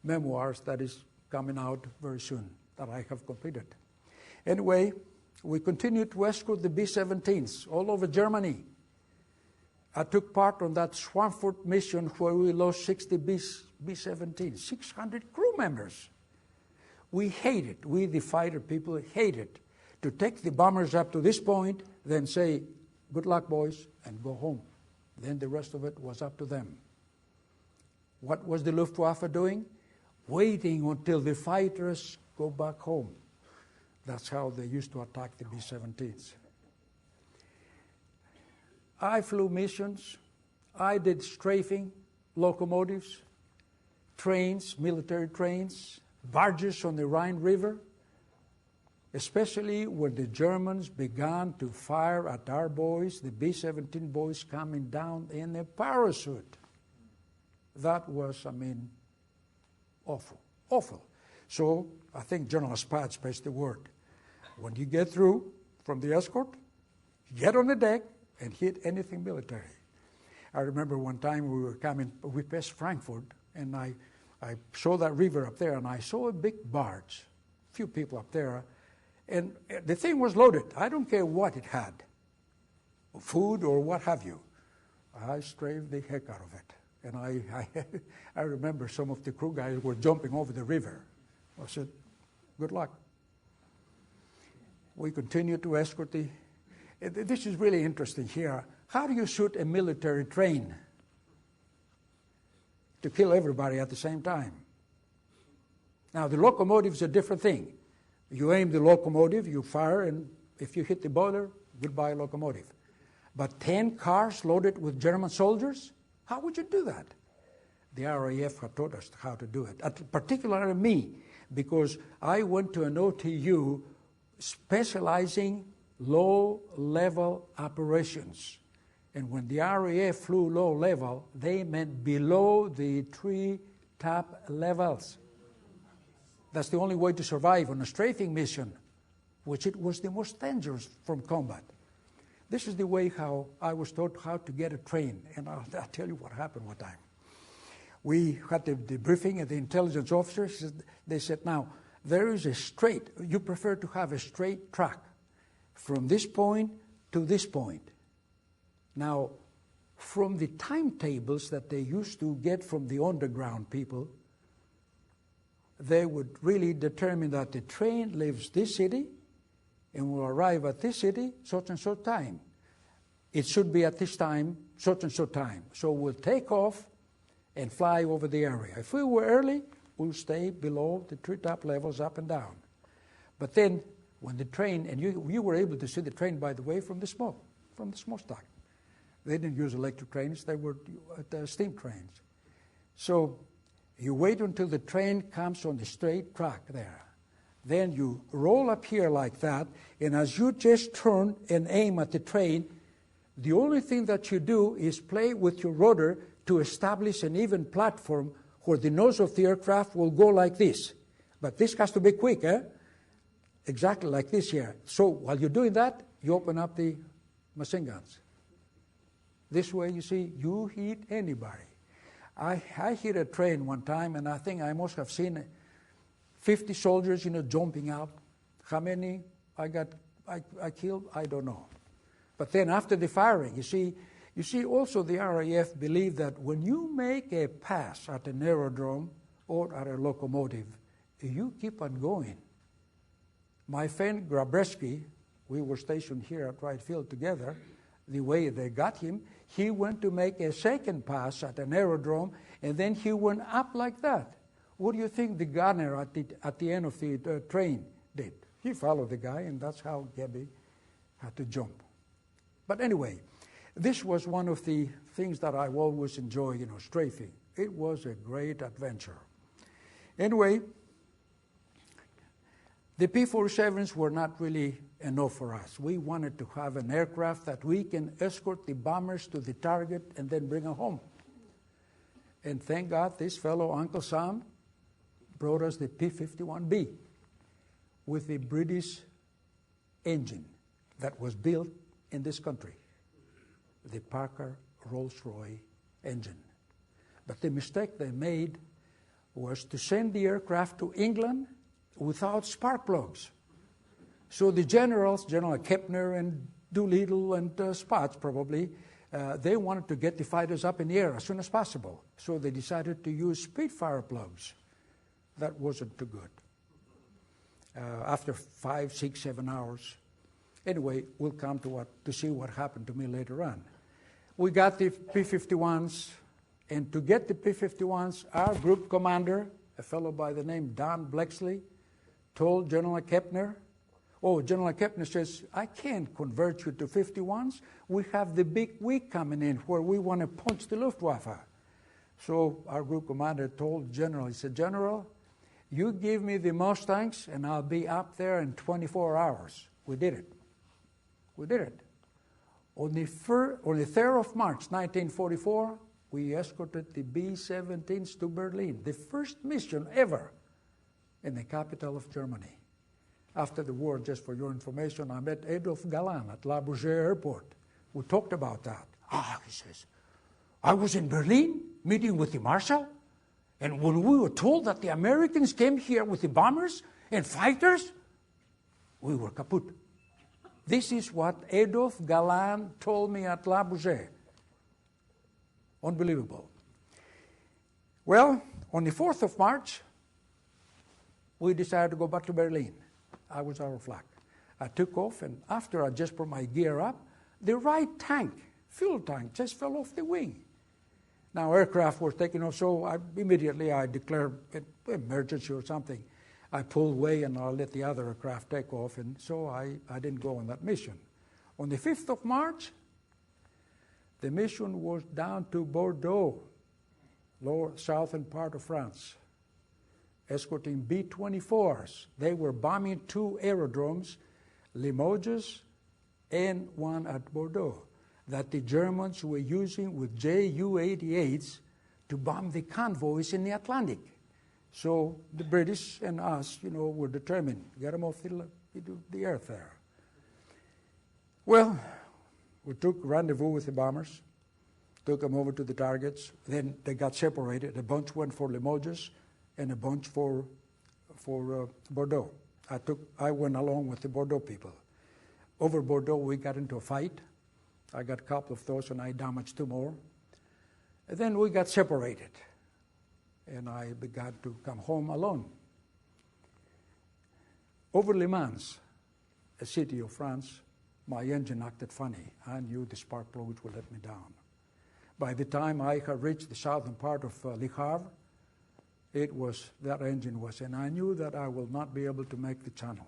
memoirs that is coming out very soon, that I have completed. Anyway, we continued to escort the B-17s all over Germany. I took part on that Schweinfurt mission where we lost 60 B-17s, 600 crew members. We the fighter people hated to take the bombers up to this point, then say, good luck, boys, and go home. Then the rest of it was up to them. What was the Luftwaffe doing? Waiting until the fighters go back home. That's how they used to attack the B-17s. I flew missions. I did strafing, locomotives, trains, military trains, barges on the Rhine River, especially when the Germans began to fire at our boys, the B-17 boys coming down in a parachute. That was, awful, awful. So I think General Spaatz passed the word. When you get through from the escort, get on the deck and hit anything military. I remember one time we passed Frankfurt, and I saw that river up there, and I saw a big barge, a few people up there, and the thing was loaded. I don't care what it had, food or what have you. I strafed the heck out of it. And I remember some of the crew guys were jumping over the river. I said, good luck. We continued to escort this is really interesting here. How do you shoot a military train to kill everybody at the same time? Now, the locomotive is a different thing. You aim the locomotive, you fire, and if you hit the boiler, goodbye locomotive. But 10 cars loaded with German soldiers? How would you do that? The RAF had taught us how to do it, particularly me, because I went to an OTU specializing low-level operations. And when the RAF flew low-level, they meant below the tree-top levels. That's the only way to survive on a strafing mission, which it was the most dangerous from combat. This is the way how I was taught how to get a train, and I'll tell you what happened one time. We had the briefing, and the intelligence officers, they said, now, there is a straight, you prefer to have a straight track from this point to this point. Now, from the timetables that they used to get from the underground people, they would really determine that the train leaves this city and will arrive at this city such and such time. It should be at this time, such and such time. So we'll take off and fly over the area. If we were early, we'll stay below the treetop levels up and down. But then when the train, and you were able to see the train, by the way, from the smokestack. They didn't use electric trains, they were steam trains. So you wait until the train comes on the straight track there. Then you roll up here like that, and as you just turn and aim at the train, the only thing that you do is play with your rudder to establish an even platform where the nose of the aircraft will go like this. But this has to be quick, eh? Exactly like this here. So while you're doing that, you open up the machine guns. This way, you see, you hit anybody. I hit a train one time, and I think I must have seen 50 soldiers, jumping out. How many I killed, I don't know. But then after the firing, you see also the RAF believe that when you make a pass at an aerodrome or at a locomotive, you keep on going. My friend Grabreski, we were stationed here at Wright Field together, the way they got him, he went to make a second pass at an aerodrome, and then he went up like that. What do you think the gunner at the end of the train did? He followed the guy, and that's how Gabby had to jump. But anyway, this was one of the things that I always enjoy, strafing. It was a great adventure. Anyway, the P-47s were not really enough for us. We wanted to have an aircraft that we can escort the bombers to the target and then bring them home. And thank God this fellow, Uncle Sam, brought us the P-51B with the British engine that was built in this country, the Parker Rolls-Royce engine. But the mistake they made was to send the aircraft to England without spark plugs. So the generals, General Kepner and Doolittle and Spaatz probably, they wanted to get the fighters up in the air as soon as possible. So they decided to use Spitfire plugs. That wasn't too good. After 5, 6, 7 hours. Anyway, we'll come to see what happened to me later on. We got the P-51s, and to get the P-51s, our group commander, a fellow by the name Don Blexley, told General Kepner, General Kepner says, I can't convert you to 51s. We have the big week coming in where we want to punch the Luftwaffe. So our group commander told General, he said, General, you give me the Mustangs and I'll be up there in 24 hours. We did it. We did it. On the 3rd of March, 1944, we escorted the B-17s to Berlin, the first mission ever in the capital of Germany. After the war, just for your information, I met Adolphe Galland at Le Bourget Airport. We talked about that. He says, I was in Berlin meeting with the Marshal, and when we were told that the Americans came here with the bombers and fighters, we were kaput. This is what Adolphe Galland told me at Le Bourget. Unbelievable. Well, on the 4th of March, we decided to go back to Berlin. I was out of luck. I took off, and after I just put my gear up, the right tank, fuel tank, just fell off the wing. Now, aircraft was taking off, so immediately I declared an emergency or something. I pulled away and I let the other aircraft take off, and so I didn't go on that mission. On the 5th of March, the mission was down to Bordeaux, lower southern part of France, escorting B-24s. They were bombing 2 aerodromes, Limoges and one at Bordeaux, that the Germans were using with Ju-88s to bomb the convoys in the Atlantic. So the British and us, were determined to get them off the earth there. Well, we took rendezvous with the bombers, took them over to the targets. Then they got separated. A bunch went for Limoges and a bunch for Bordeaux. I went along with the Bordeaux people. Over Bordeaux, we got into a fight. I got a couple of those, and I damaged 2 more. And then we got separated, and I began to come home alone. Over Le Mans, a city of France, my engine acted funny. I knew the spark plugs would let me down. By the time I had reached the southern part of Le Havre, that engine was, and I knew that I will not be able to make the channel.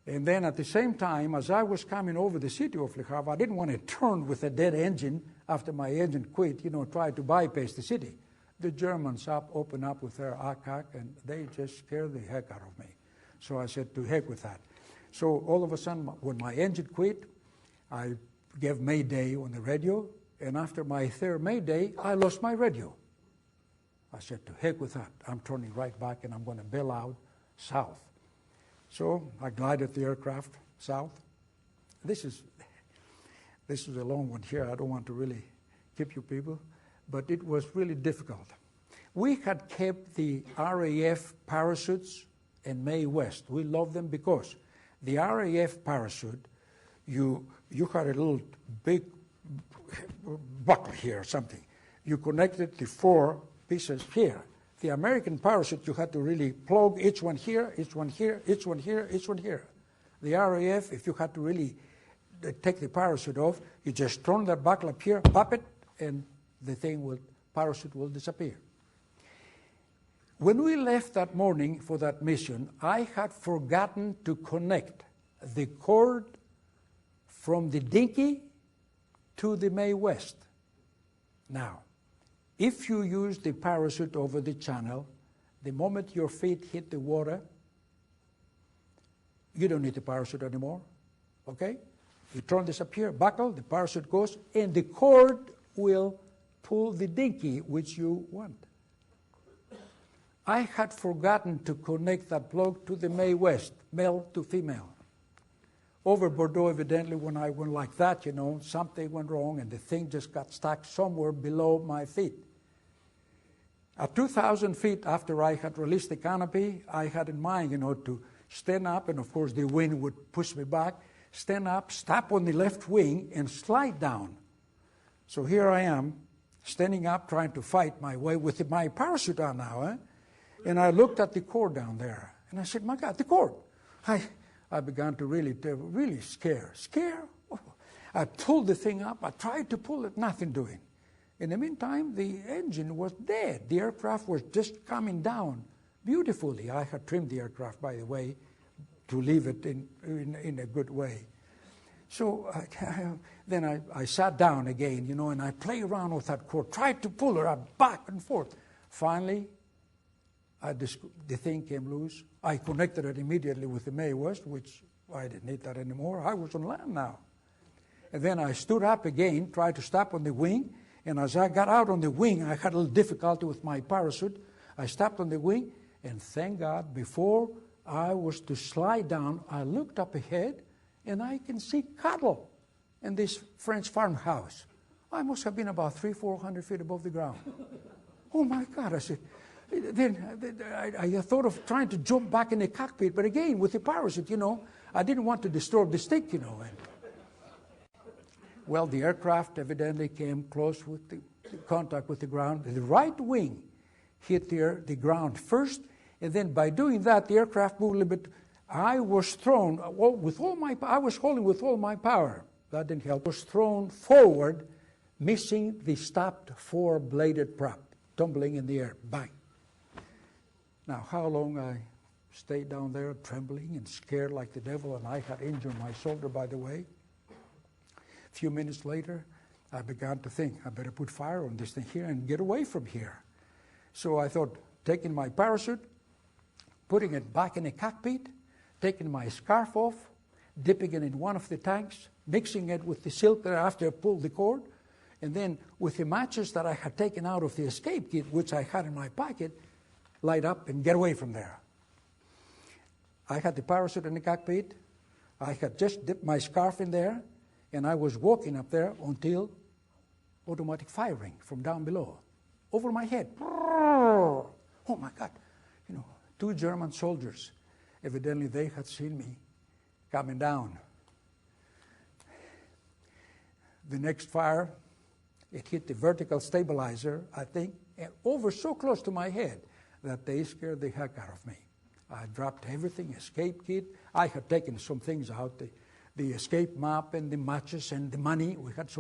And then at the same time, as I was coming over the city of Le Havre, I didn't want to turn with a dead engine after my engine quit, try to bypass the city. The Germans opened up with their ACAC, and they just scared the heck out of me. So I said, to heck with that. So all of a sudden, when my engine quit, I gave Mayday on the radio, and after my 3rd Mayday, I lost my radio. I said, to heck with that. I'm turning right back, and I'm going to bail out south. So I glided the aircraft south. This is a long one here. I don't want to really keep you people, but it was really difficult. We had kept the RAF parachutes in Mae West. We loved them because the RAF parachute, you had a little big buckle here or something. You connected the 4 pieces here. The American parachute, you had to really plug each one here, each one here, each one here, each one here. The RAF, if you had to really take the parachute off, you just turn that buckle up here, pop it, and the parachute will disappear. When we left that morning for that mission, I had forgotten to connect the cord from the dinghy to the Mae West. Now, if you use the parachute over the channel, the moment your feet hit the water, you don't need the parachute anymore, okay? You turn this up here, buckle, the parachute goes, and the cord will pull the dinghy which you want. I had forgotten to connect that plug to the Mae West, male to female. Over Bordeaux, evidently, when I went like that, something went wrong, and the thing just got stuck somewhere below my feet. At 2,000 feet after I had released the canopy, I had in mind, to stand up, and of course the wind would push me back, stand up, stop on the left wing, and slide down. So here I am, standing up, trying to fight my way with my parachute on now, And I looked at the cord down there, and I said, my God, the cord. I began to really scare. Oh. I pulled the thing up, I tried to pull it, nothing doing. In the meantime, the engine was dead. The aircraft was just coming down beautifully. I had trimmed the aircraft, by the way, to leave it in a good way. So then I sat down again, and I played around with that cord, tried to pull her up back and forth. Finally, the thing came loose. I connected it immediately with the Mae West, which I didn't need that anymore. I was on land now. And then I stood up again, tried to stop on the wing, and as I got out on the wing, I had a little difficulty with my parachute. I stopped on the wing, and thank God, before I was to slide down. I looked up ahead, and I can see cattle in this French farmhouse. I must have been about 300-400 feet above the ground. Oh my God, I said, then I thought of trying to jump back in the cockpit, but again, with the parachute, I didn't want to disturb the stick, Well, the aircraft evidently came close with the contact with the ground. The right wing hit the ground first, and then by doing that, the aircraft moved a little bit. I was thrown I was holding with all my power. That didn't help. I was thrown forward, missing the stopped four-bladed prop, tumbling in the air. Bang. Now, how long I stayed down there trembling and scared like the devil, and I had injured my shoulder, by the way. A few minutes later, I began to think, I better put fire on this thing here and get away from here. So I thought, taking my parachute, putting it back in the cockpit, taking my scarf off, dipping it in one of the tanks, mixing it with the silk that after I pulled the cord, and then with the matches that I had taken out of the escape kit, which I had in my pocket, light up and get away from there. I had the parachute in the cockpit. I had just dipped my scarf in there, and I was walking up there until automatic firing from down below, over my head. Oh my God. 2 German soldiers. Evidently, they had seen me coming down. The next fire, it hit the vertical stabilizer, I think, and over so close to my head that they scared the heck out of me. I dropped everything, escape kit. I had taken some things out, the escape map and the matches and the money. We had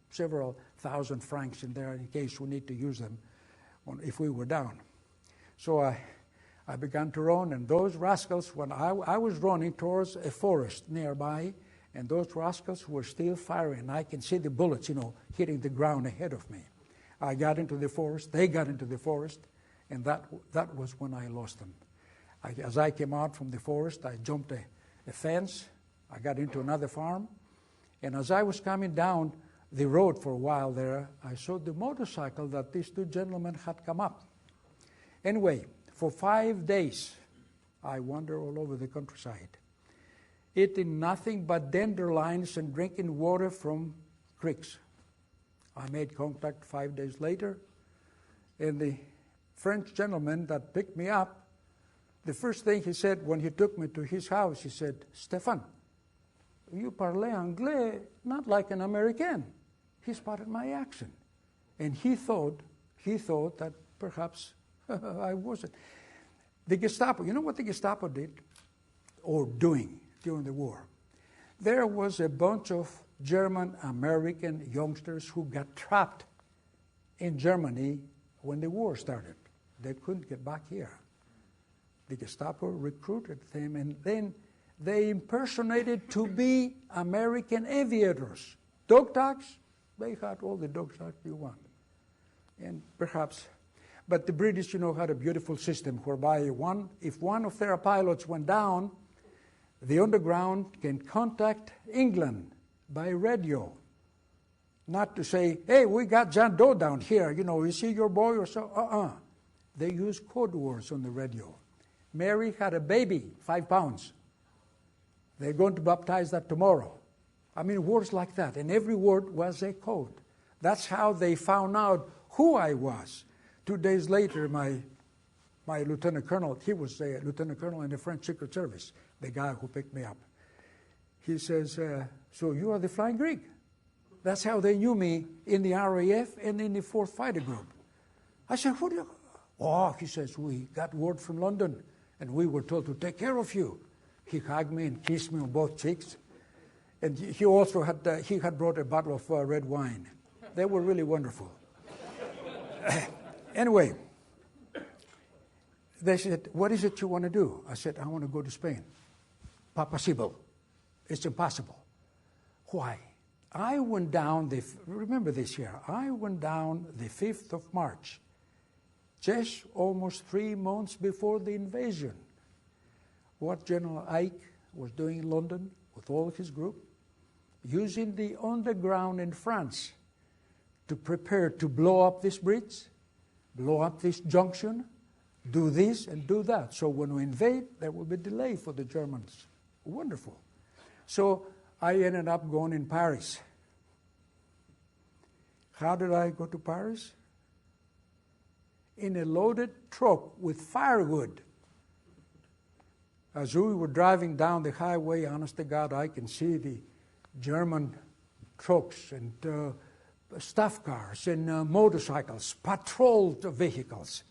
several thousand francs in there in case we need to use them if we were down. So I began to run, and those rascals, when I was running towards a forest nearby, and those rascals were still firing. I can see the bullets, hitting the ground ahead of me. I got into the forest, they got into the forest, and that was when I lost them. As I came out from the forest, I jumped a fence, I got into another farm, and as I was coming down the road for a while there, I saw the motorcycle that these 2 gentlemen had come up. Anyway, for 5 days, I wandered all over the countryside, eating nothing but dandelions and drinking water from creeks. I made contact 5 days later, and the French gentleman that picked me up, the first thing he said when he took me to his house, he said, "Stéphane, you parlez anglais not like an American." He spotted my accent, and he thought that perhaps I wasn't. The Gestapo, you know what the Gestapo did or doing during the war? There was a bunch of German-American youngsters who got trapped in Germany when the war started. They couldn't get back here. The Gestapo recruited them, and then they impersonated to be American aviators. Dog tags, they had all the dog tags you want. And perhaps, but the British, had a beautiful system whereby if one of their pilots went down, the underground can contact England by radio. Not to say, "Hey, we got John Doe down here, is he your boy or so?" They use code words on the radio. Mary had a baby, 5 pounds. They're going to baptize that tomorrow. Words like that. And every word was a code. That's how they found out who I was. 2 days later, my lieutenant colonel, he was a lieutenant colonel in the French Secret Service, the guy who picked me up. He says, "So you are the Flying Greek?" That's how they knew me in the RAF and in the 4th Fighter Group. I said, "What do you..." "Oh," he says, "we got word from London, and we were told to take care of you." He hugged me and kissed me on both cheeks. And he also had brought a bottle of red wine. They were really wonderful. Anyway, they said, "What is it you want to do?" I said, "I want to go to Spain." "Impossible. It's impossible." Why? I went down, remember this year, I went down the 5th of March, just almost 3 months before the invasion. What General Ike was doing in London with all his group, using the underground in France to prepare to blow up this bridge, blow up this junction, do this and do that. So when we invade, there will be delay for the Germans. Wonderful. So I ended up going in Paris. How did I go to Paris? In a loaded truck with firewood. As we were driving down the highway, honest to God, I can see the German trucks and staff cars and motorcycles, patrolled vehicles.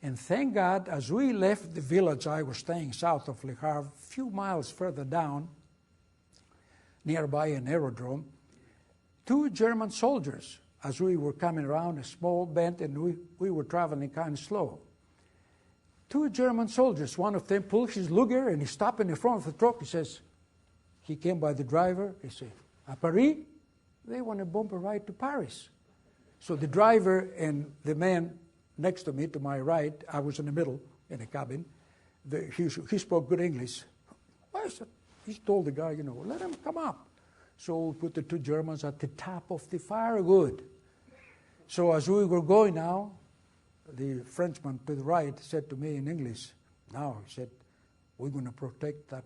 And thank God, as we left the village, I was staying south of Le Havre, a few miles further down, nearby an aerodrome, 2 German soldiers, as we were coming around a small bend, and we were traveling kind of slow. 2 German soldiers, one of them pulled his Luger and he stopped in the front of the truck. He says, he came by the driver, he said, "À Paris? They want to bump a ride to Paris." So the driver and the man next to me, to my right, I was in the middle in the cabin, he spoke good English. He told the guy, let him come up. So we put the 2 Germans at the top of the firewood. So as we were going now, the Frenchman to the right said to me in English, "Now," he said, "we're going to protect that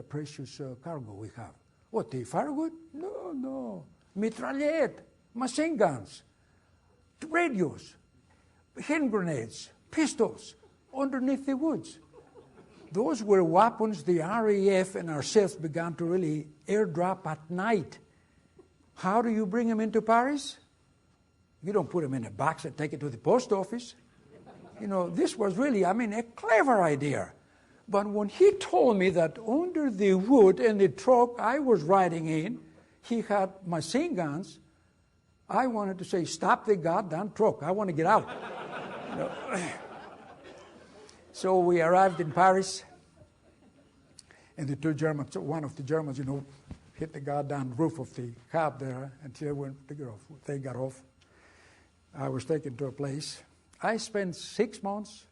precious cargo we have." "What, the firewood?" No. Mitraillette, machine guns, radios, hand grenades, pistols underneath the woods. Those were weapons the RAF and ourselves began to really airdrop at night. How do you bring them into Paris? You don't put them in a box and take it to the post office. This was really, a clever idea. But when he told me that under the wood in the truck I was riding in, he had machine guns, I wanted to say, "Stop the goddamn truck. I want to get out." So we arrived in Paris, and the 2 Germans, one of the Germans, hit the goddamn roof of the cab there, and they got off. I was taken to a place. I spent 6 months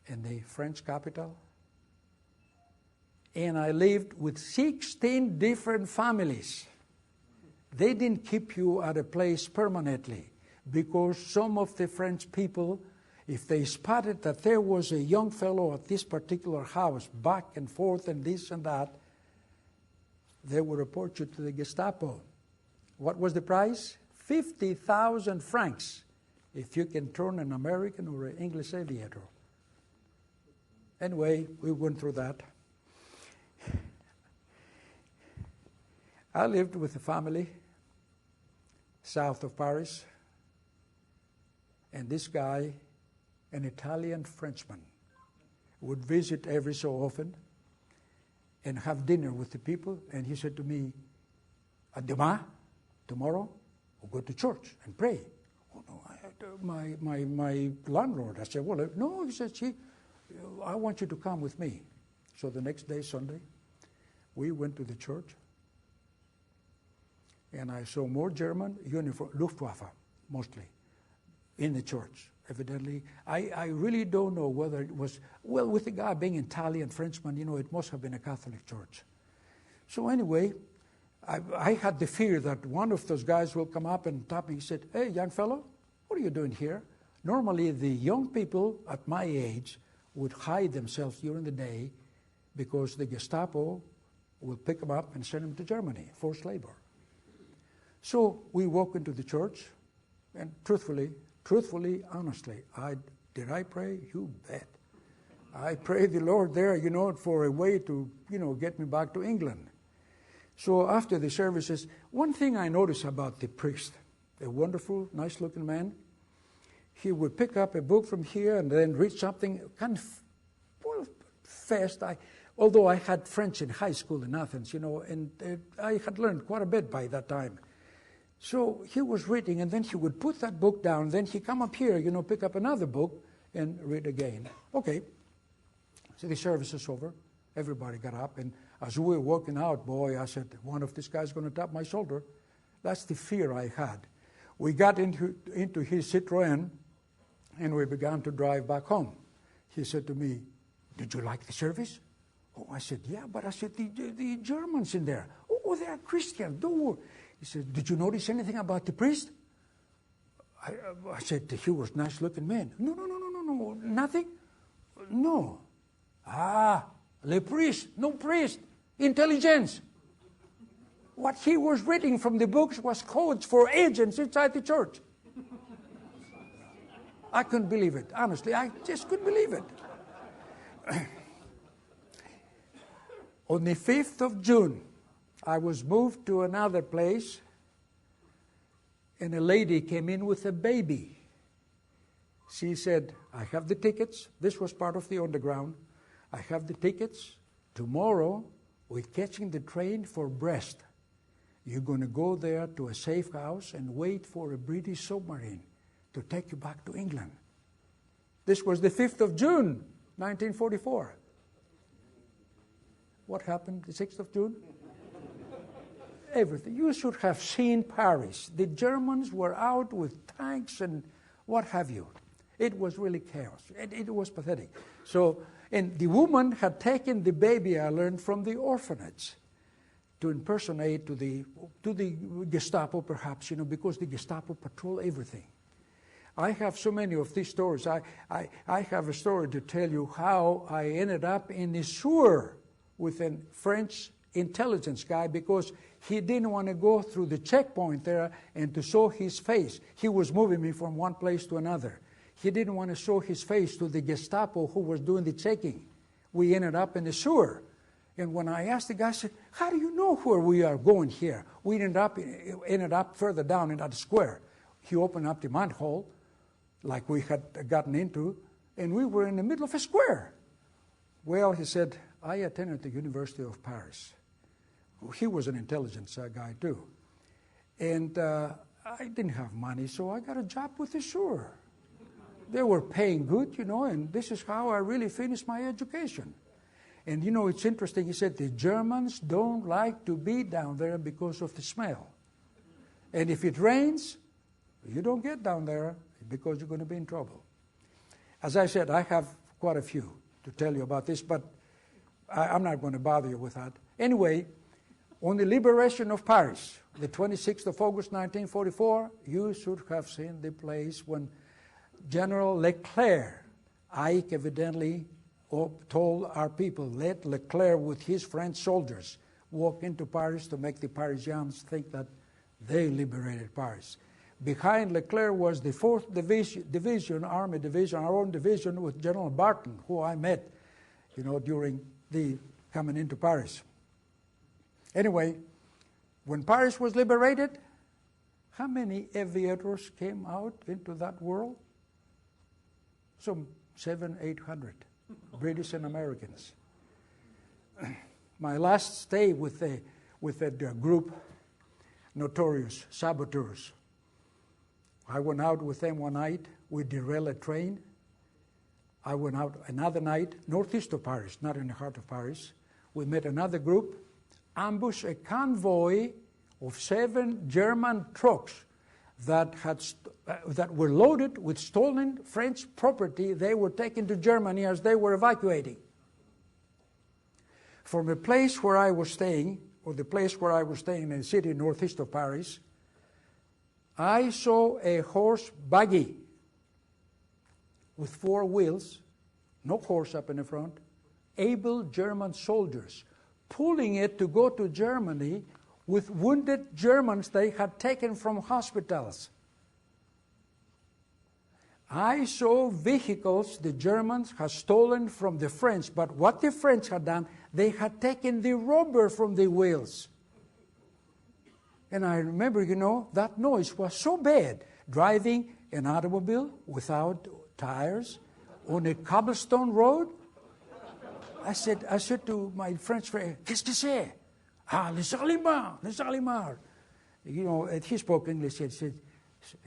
in the French capital, and I lived with 16 different families. They didn't keep you at a place permanently, because some of the French people, if they spotted that there was a young fellow at this particular house, back and forth and this and that, they would report you to the Gestapo. What was the price? 50,000 francs if you can turn an American or an English aviator. Anyway, we went through that. I lived with a family south of Paris, and this guy, an Italian Frenchman, would visit every so often and have dinner with the people, and he said to me, "Demain, tomorrow, we'll go to church and pray." "Oh no, my landlord." I said, "Well, no," he said, "I want you to come with me." So the next day, Sunday, we went to the church, and I saw more German uniform, Luftwaffe, mostly, in the church. Evidently, I really don't know whether it was, with the guy being Italian, Frenchman, it must have been a Catholic church. So anyway, I had the fear that one of those guys will come up and tap me. He said, "Hey, young fellow, what are you doing here?" Normally, the young people at my age would hide themselves during the day because the Gestapo will pick them up and send them to Germany, forced labor. So we walk into the church, and truthfully, honestly, did I pray? You bet. I prayed the Lord there, for a way to, get me back to England. So after the services, one thing I noticed about the priest, a wonderful, nice-looking man, he would pick up a book from here and then read something kind of fast. Although I had French in high school in Athens, and I had learned quite a bit by that time. So he was reading, and then he would put that book down. Then he'd come up here, pick up another book and read again. Okay. So the service is over. Everybody got up, and as we were walking out, boy, I said, one of these guys is going to tap my shoulder. That's the fear I had. We got into his Citroën, and we began to drive back home. He said to me, "Did you like the service?" Oh, I said, "Yeah, but I said, the Germans in there. Oh, they are Christians. Don't worry." He said, "Did you notice anything about the priest?" I said, "He was a nice-looking man." No. no, nothing? No. Ah, le priest, no priest, intelligence. What he was reading from the books was codes for agents inside the church. I couldn't believe it. Honestly, I just couldn't believe it. On the 5th of June, I was moved to another place, and a lady came in with a baby. She said, I have the tickets. This was part of the underground. I have the tickets. Tomorrow, we're catching the train for Brest. You're going to go there to a safe house and wait for a British submarine to take you back to England. This was the 5th of June, 1944. What happened the 6th of June? Everything. You should have seen Paris. The Germans were out with tanks and what have you. It was really chaos. It was pathetic. So, and the woman had taken the baby, I learned, from the orphanage to impersonate to the Gestapo, perhaps, because the Gestapo patrol everything. I have so many of these stories. I have a story to tell you how I ended up in the sewer with a French intelligence guy because he didn't want to go through the checkpoint there and to show his face. He was moving me from one place to another. He didn't want to show his face to the Gestapo who was doing the checking. We ended up in the sewer. And when I asked the guy, I said, how do you know where we are going here? We ended up further down in that square. He opened up the manhole, like we had gotten into, and we were in the middle of a square. Well, he said, I attended the University of Paris. He was an intelligence guy, too. And I didn't have money, so I got a job with the sewer. They were paying good, and this is how I really finished my education. And, it's interesting. He said, the Germans don't like to be down there because of the smell. And if it rains, you don't get down there because you're going to be in trouble. As I said, I have quite a few to tell you about this, but I'm not going to bother you with that. Anyway, on the liberation of Paris, the 26th of August, 1944, you should have seen the place when General Leclerc, Ike evidently told our people, let Leclerc with his French soldiers walk into Paris to make the Parisians think that they liberated Paris. Behind Leclerc was the 4th Division, Army Division, our own division with General Barton, who I met, during the coming into Paris. Anyway, when Paris was liberated, how many aviators came out into that world? Some 700-800, British and Americans. My last stay with a group, notorious saboteurs. I went out with them one night. We derailed a train. I went out another night, northeast of Paris, not in the heart of Paris. We met another group, ambushed a convoy of 7 German trucks that were loaded with stolen French property. They were taken to Germany as they were evacuating. From the place where I was staying, in a city northeast of Paris, I saw a horse buggy with 4 wheels, no horse up in the front, able German soldiers pulling it to go to Germany with wounded Germans they had taken from hospitals. I saw vehicles the Germans had stolen from the French, but what the French had done, they had taken the rubber from the wheels. And I remember, that noise was so bad. Driving an automobile without tires on a cobblestone road. I said to my French friend, qu'est-ce que c'est? Ah, les Allemands. He spoke English. He said,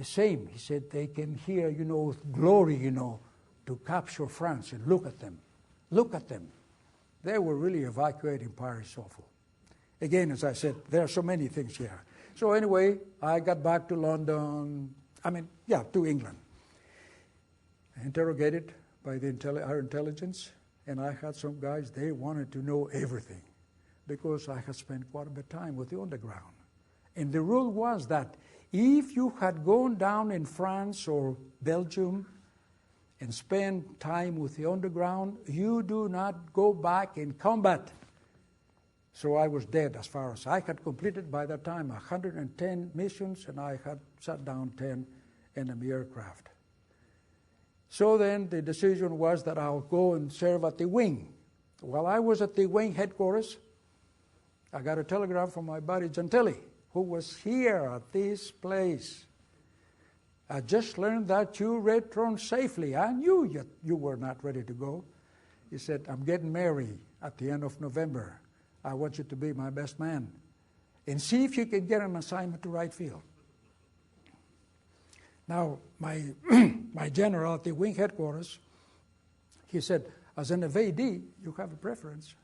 same. He said, they came here, with glory, to capture France. And look at them. They were really evacuating Paris awful. Again, as I said, there are so many things here. So anyway, I got back to London, to England. Interrogated by our intelligence, and I had some guys, they wanted to know everything because I had spent quite a bit of time with the underground. And the rule was that if you had gone down in France or Belgium and spend time with the underground, you do not go back in combat. So I was dead as far as I had completed by that time 110 missions, and I had shot down 10 enemy aircraft. So then the decision was that I'll go and serve at the wing. While I was at the wing headquarters, I got a telegram from my buddy Gentili, who was here at this place. I just learned that you returned safely. I knew you were not ready to go. He said, I'm getting married at the end of November. I want you to be my best man. And see if you can get an assignment to Wright Field. Now, my general at the wing headquarters, he said, as an evadee, you have a preference.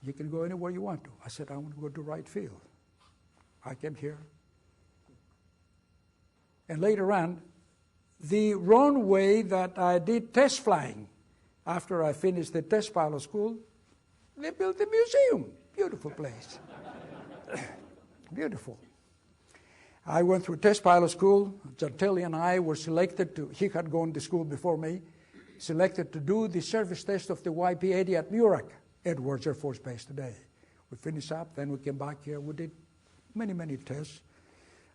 You can go anywhere you want to. I said, I want to go to Wright Field. I came here. And later on, the runway that I did test flying, after I finished the test pilot school, they built a museum. Beautiful place. Beautiful. I went through test pilot school. Gentili and I were selected to, he had gone to school before me, selected to do the service test of the YP-80 at Muroc, Edwards Air Force Base today. We finished up, then we came back here. We did many, many tests.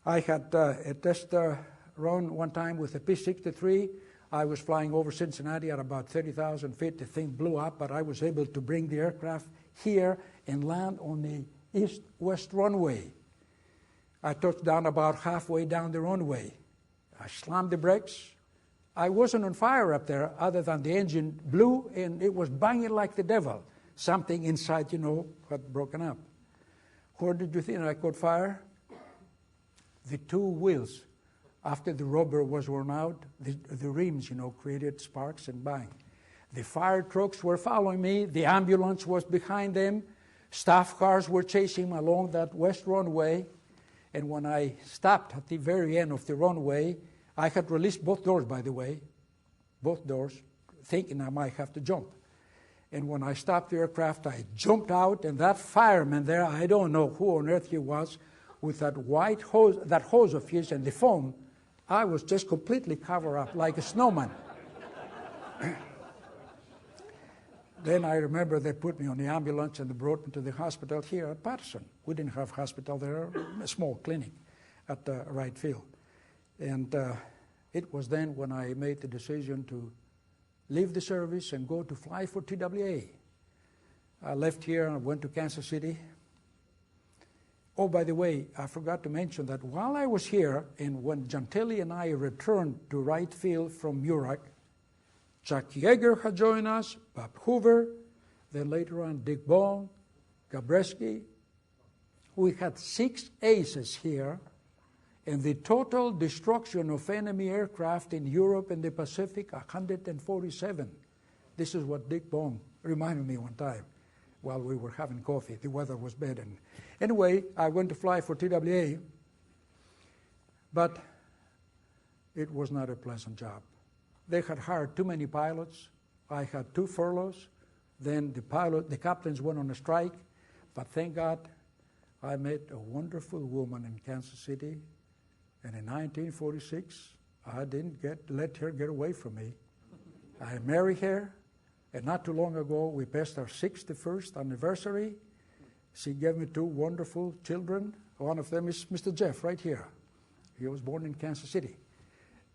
I had a test run one time with a P-63. I was flying over Cincinnati at about 30,000 feet. The thing blew up, but I was able to bring the aircraft here and land on the east-west runway. I touched down about halfway down the runway. I slammed the brakes. I wasn't on fire up there other than the engine blew and it was banging like the devil. Something inside, had broken up. Where did you think I caught fire? The two wheels. After the rubber was worn out, the rims, created sparks and bang. The fire trucks were following me. The ambulance was behind them. Staff cars were chasing me along that west runway. And when I stopped at the very end of the runway, I had released both doors, by the way, both doors, thinking I might have to jump. And when I stopped the aircraft, I jumped out, and that fireman there, I don't know who on earth he was, with that white hose, that hose of his and the foam, I was just completely covered up like a snowman. Then I remember they put me on the ambulance and they brought me to the hospital here at Patterson. We didn't have a hospital there, a small clinic at Wright Field. And it was then when I made the decision to leave the service and go to fly for TWA. I left here and went to Kansas City. Oh, by the way, I forgot to mention that while I was here, and when Gentili and I returned to Wright Field from Muroc, Chuck Yeager had joined us, Bob Hoover, then later on Dick Ball, Gabreski. We had 6 aces here, and the total destruction of enemy aircraft in Europe and the Pacific, 147. This is what Dick Ball reminded me one time while we were having coffee. The weather was bad. And anyway, I went to fly for TWA, but it was not a pleasant job. They had hired too many pilots. I had 2 furloughs. Then the captains went on a strike. But thank God, I met a wonderful woman in Kansas City. And in 1946, I didn't let her get away from me. I married her. And not too long ago, we passed our 61st anniversary. She gave me 2 wonderful children. One of them is Mr. Jeff right here. He was born in Kansas City.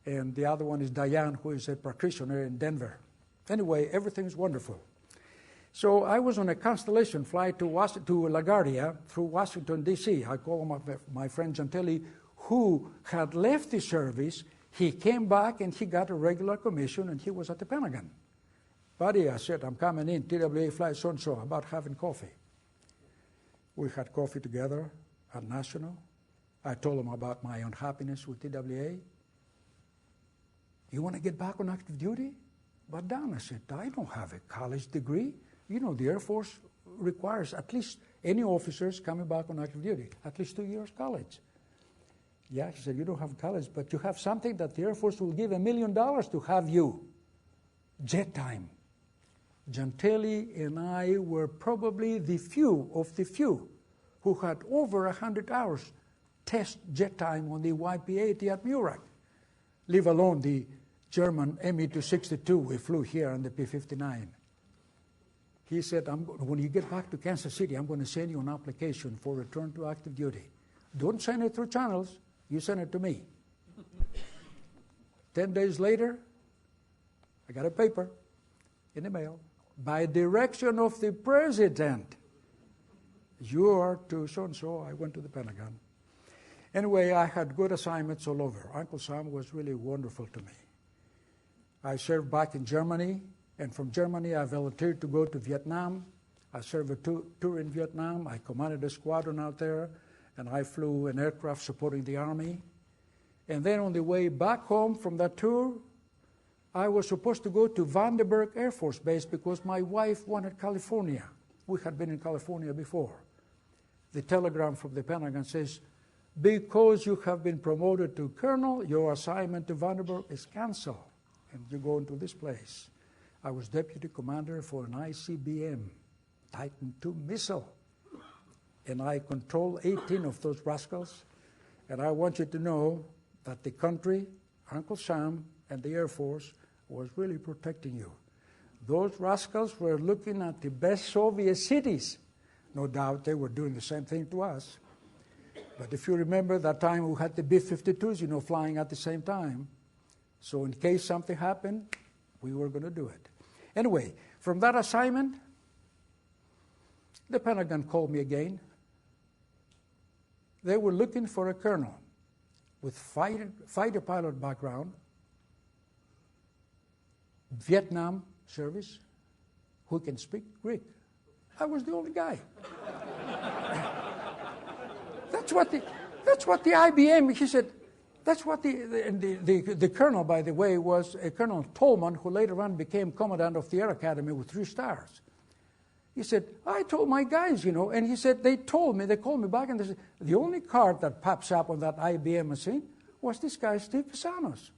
And the other one is Diane, who is a practitioner in Denver. Anyway, everything's wonderful. So I was on a Constellation flight to LaGuardia through Washington, D.C. I called my friend Gentili, who had left the service. He came back and he got a regular commission and he was at the Pentagon. Buddy, I said, I'm coming in, TWA flight so-and-so, about having coffee. We had coffee together at National. I told him about my unhappiness with TWA. You want to get back on active duty? But Don, I said, I don't have a college degree. The Air Force requires at least any officers coming back on active duty, at least 2 years college. Yeah, he said, you don't have college, but you have something that the Air Force will give $1 million to have you. Jet time. Gentili and I were probably the few of the few who had over 100 hours test jet time on the YP-80 at Muroc, leave alone the German Me-262 we flew here on the P-59. He said, when you get back to Kansas City, I'm going to send you an application for return to active duty. Don't send it through channels. You send it to me. 10 days later, I got a paper in the mail. By direction of the president, you are to so-and-so. I went to the Pentagon. Anyway, I had good assignments all over. Uncle Sam was really wonderful to me. I served back in Germany, and from Germany I volunteered to go to Vietnam. I served a tour in Vietnam. I commanded a squadron out there, and I flew an aircraft supporting the Army. And then on the way back home from that tour, I was supposed to go to Vandenberg Air Force Base because my wife wanted California. We had been in California before. The telegram from the Pentagon says, because you have been promoted to colonel, your assignment to Vandenberg is canceled, and you go into this place. I was deputy commander for an ICBM, Titan II missile, and I control 18 of those rascals. And I want you to know that the country, Uncle Sam, and the Air Force was really protecting you. Those rascals were looking at the best Soviet cities. No doubt they were doing the same thing to us. But if you remember that time we had the B-52s, flying at the same time. So in case something happened, we were going to do it. Anyway, from that assignment, the Pentagon called me again. They were looking for a colonel with fighter pilot background, Vietnam service, who can speak Greek. I was the only guy. That's what the IBM, he said, that's what the colonel, by the way, was a Colonel Tolman, who later on became commandant of the Air Academy with 3 stars. He said, I told my guys, and he said, they called me back, and they said, the only card that pops up on that IBM machine was this guy, Steve Pisanos.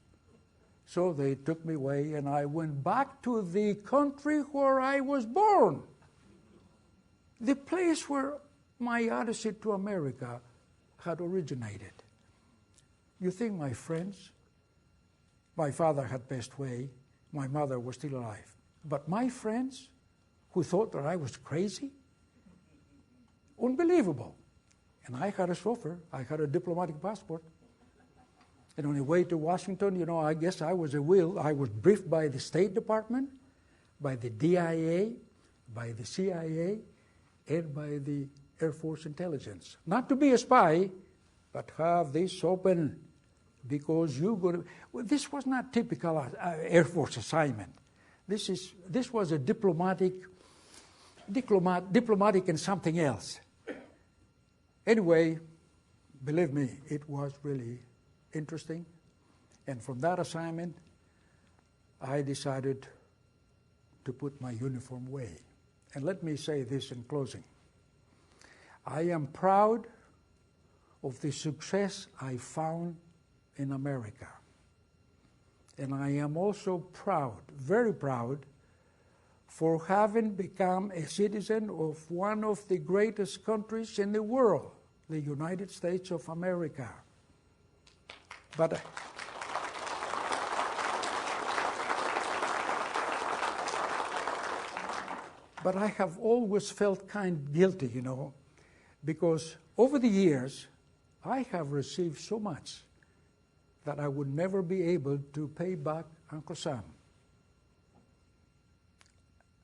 So they took me away, and I went back to the country where I was born. The place where my odyssey to America had originated. You think my friends, my father had passed away, my mother was still alive, but my friends who thought that I was crazy, unbelievable. And I had a chauffeur, I had a diplomatic passport. And on the way to Washington, I guess I was a wheel. I was briefed by the State Department, by the DIA, by the CIA, and by the Air Force Intelligence. Not to be a spy, but have this open, because this was not typical Air Force assignment. This was a diplomatic and something else. Anyway, believe me, it was really interesting. And from that assignment, I decided to put my uniform away. And let me say this in closing. I am proud of the success I found in America. And I am also proud, very proud, for having become a citizen of one of the greatest countries in the world, the United States of America. But I have always felt kind of guilty, because over the years, I have received so much that I would never be able to pay back Uncle Sam.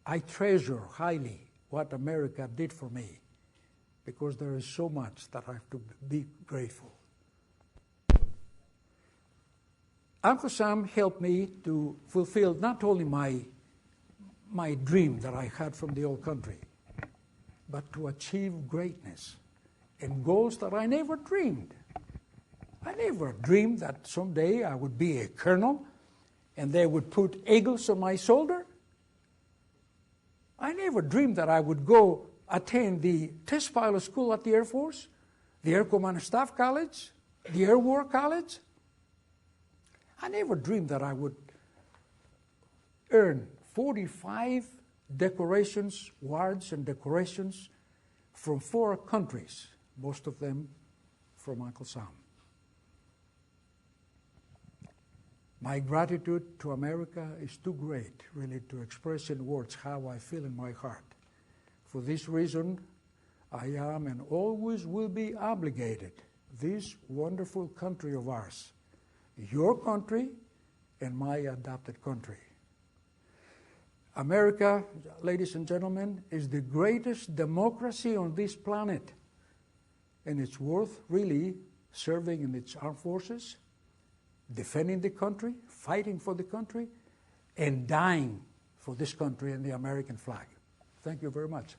I treasure highly what America did for me, because there is so much that I have to be grateful. Uncle Sam helped me to fulfill not only my dream that I had from the old country, but to achieve greatness and goals that I never dreamed. I never dreamed that someday I would be a colonel and they would put eagles on my shoulder. I never dreamed that I would go attend the test pilot school at the Air Force, the Air Command Staff College, the Air War College. I never dreamed that I would earn 45 decorations, awards and decorations from 4 countries, most of them from Uncle Sam. My gratitude to America is too great, really, to express in words how I feel in my heart. For this reason, I am and always will be obligated this wonderful country of ours, your country and my adopted country. America, ladies and gentlemen, is the greatest democracy on this planet, and it's worth really serving in its armed forces, defending the country, fighting for the country, and dying for this country and the American flag. Thank you very much.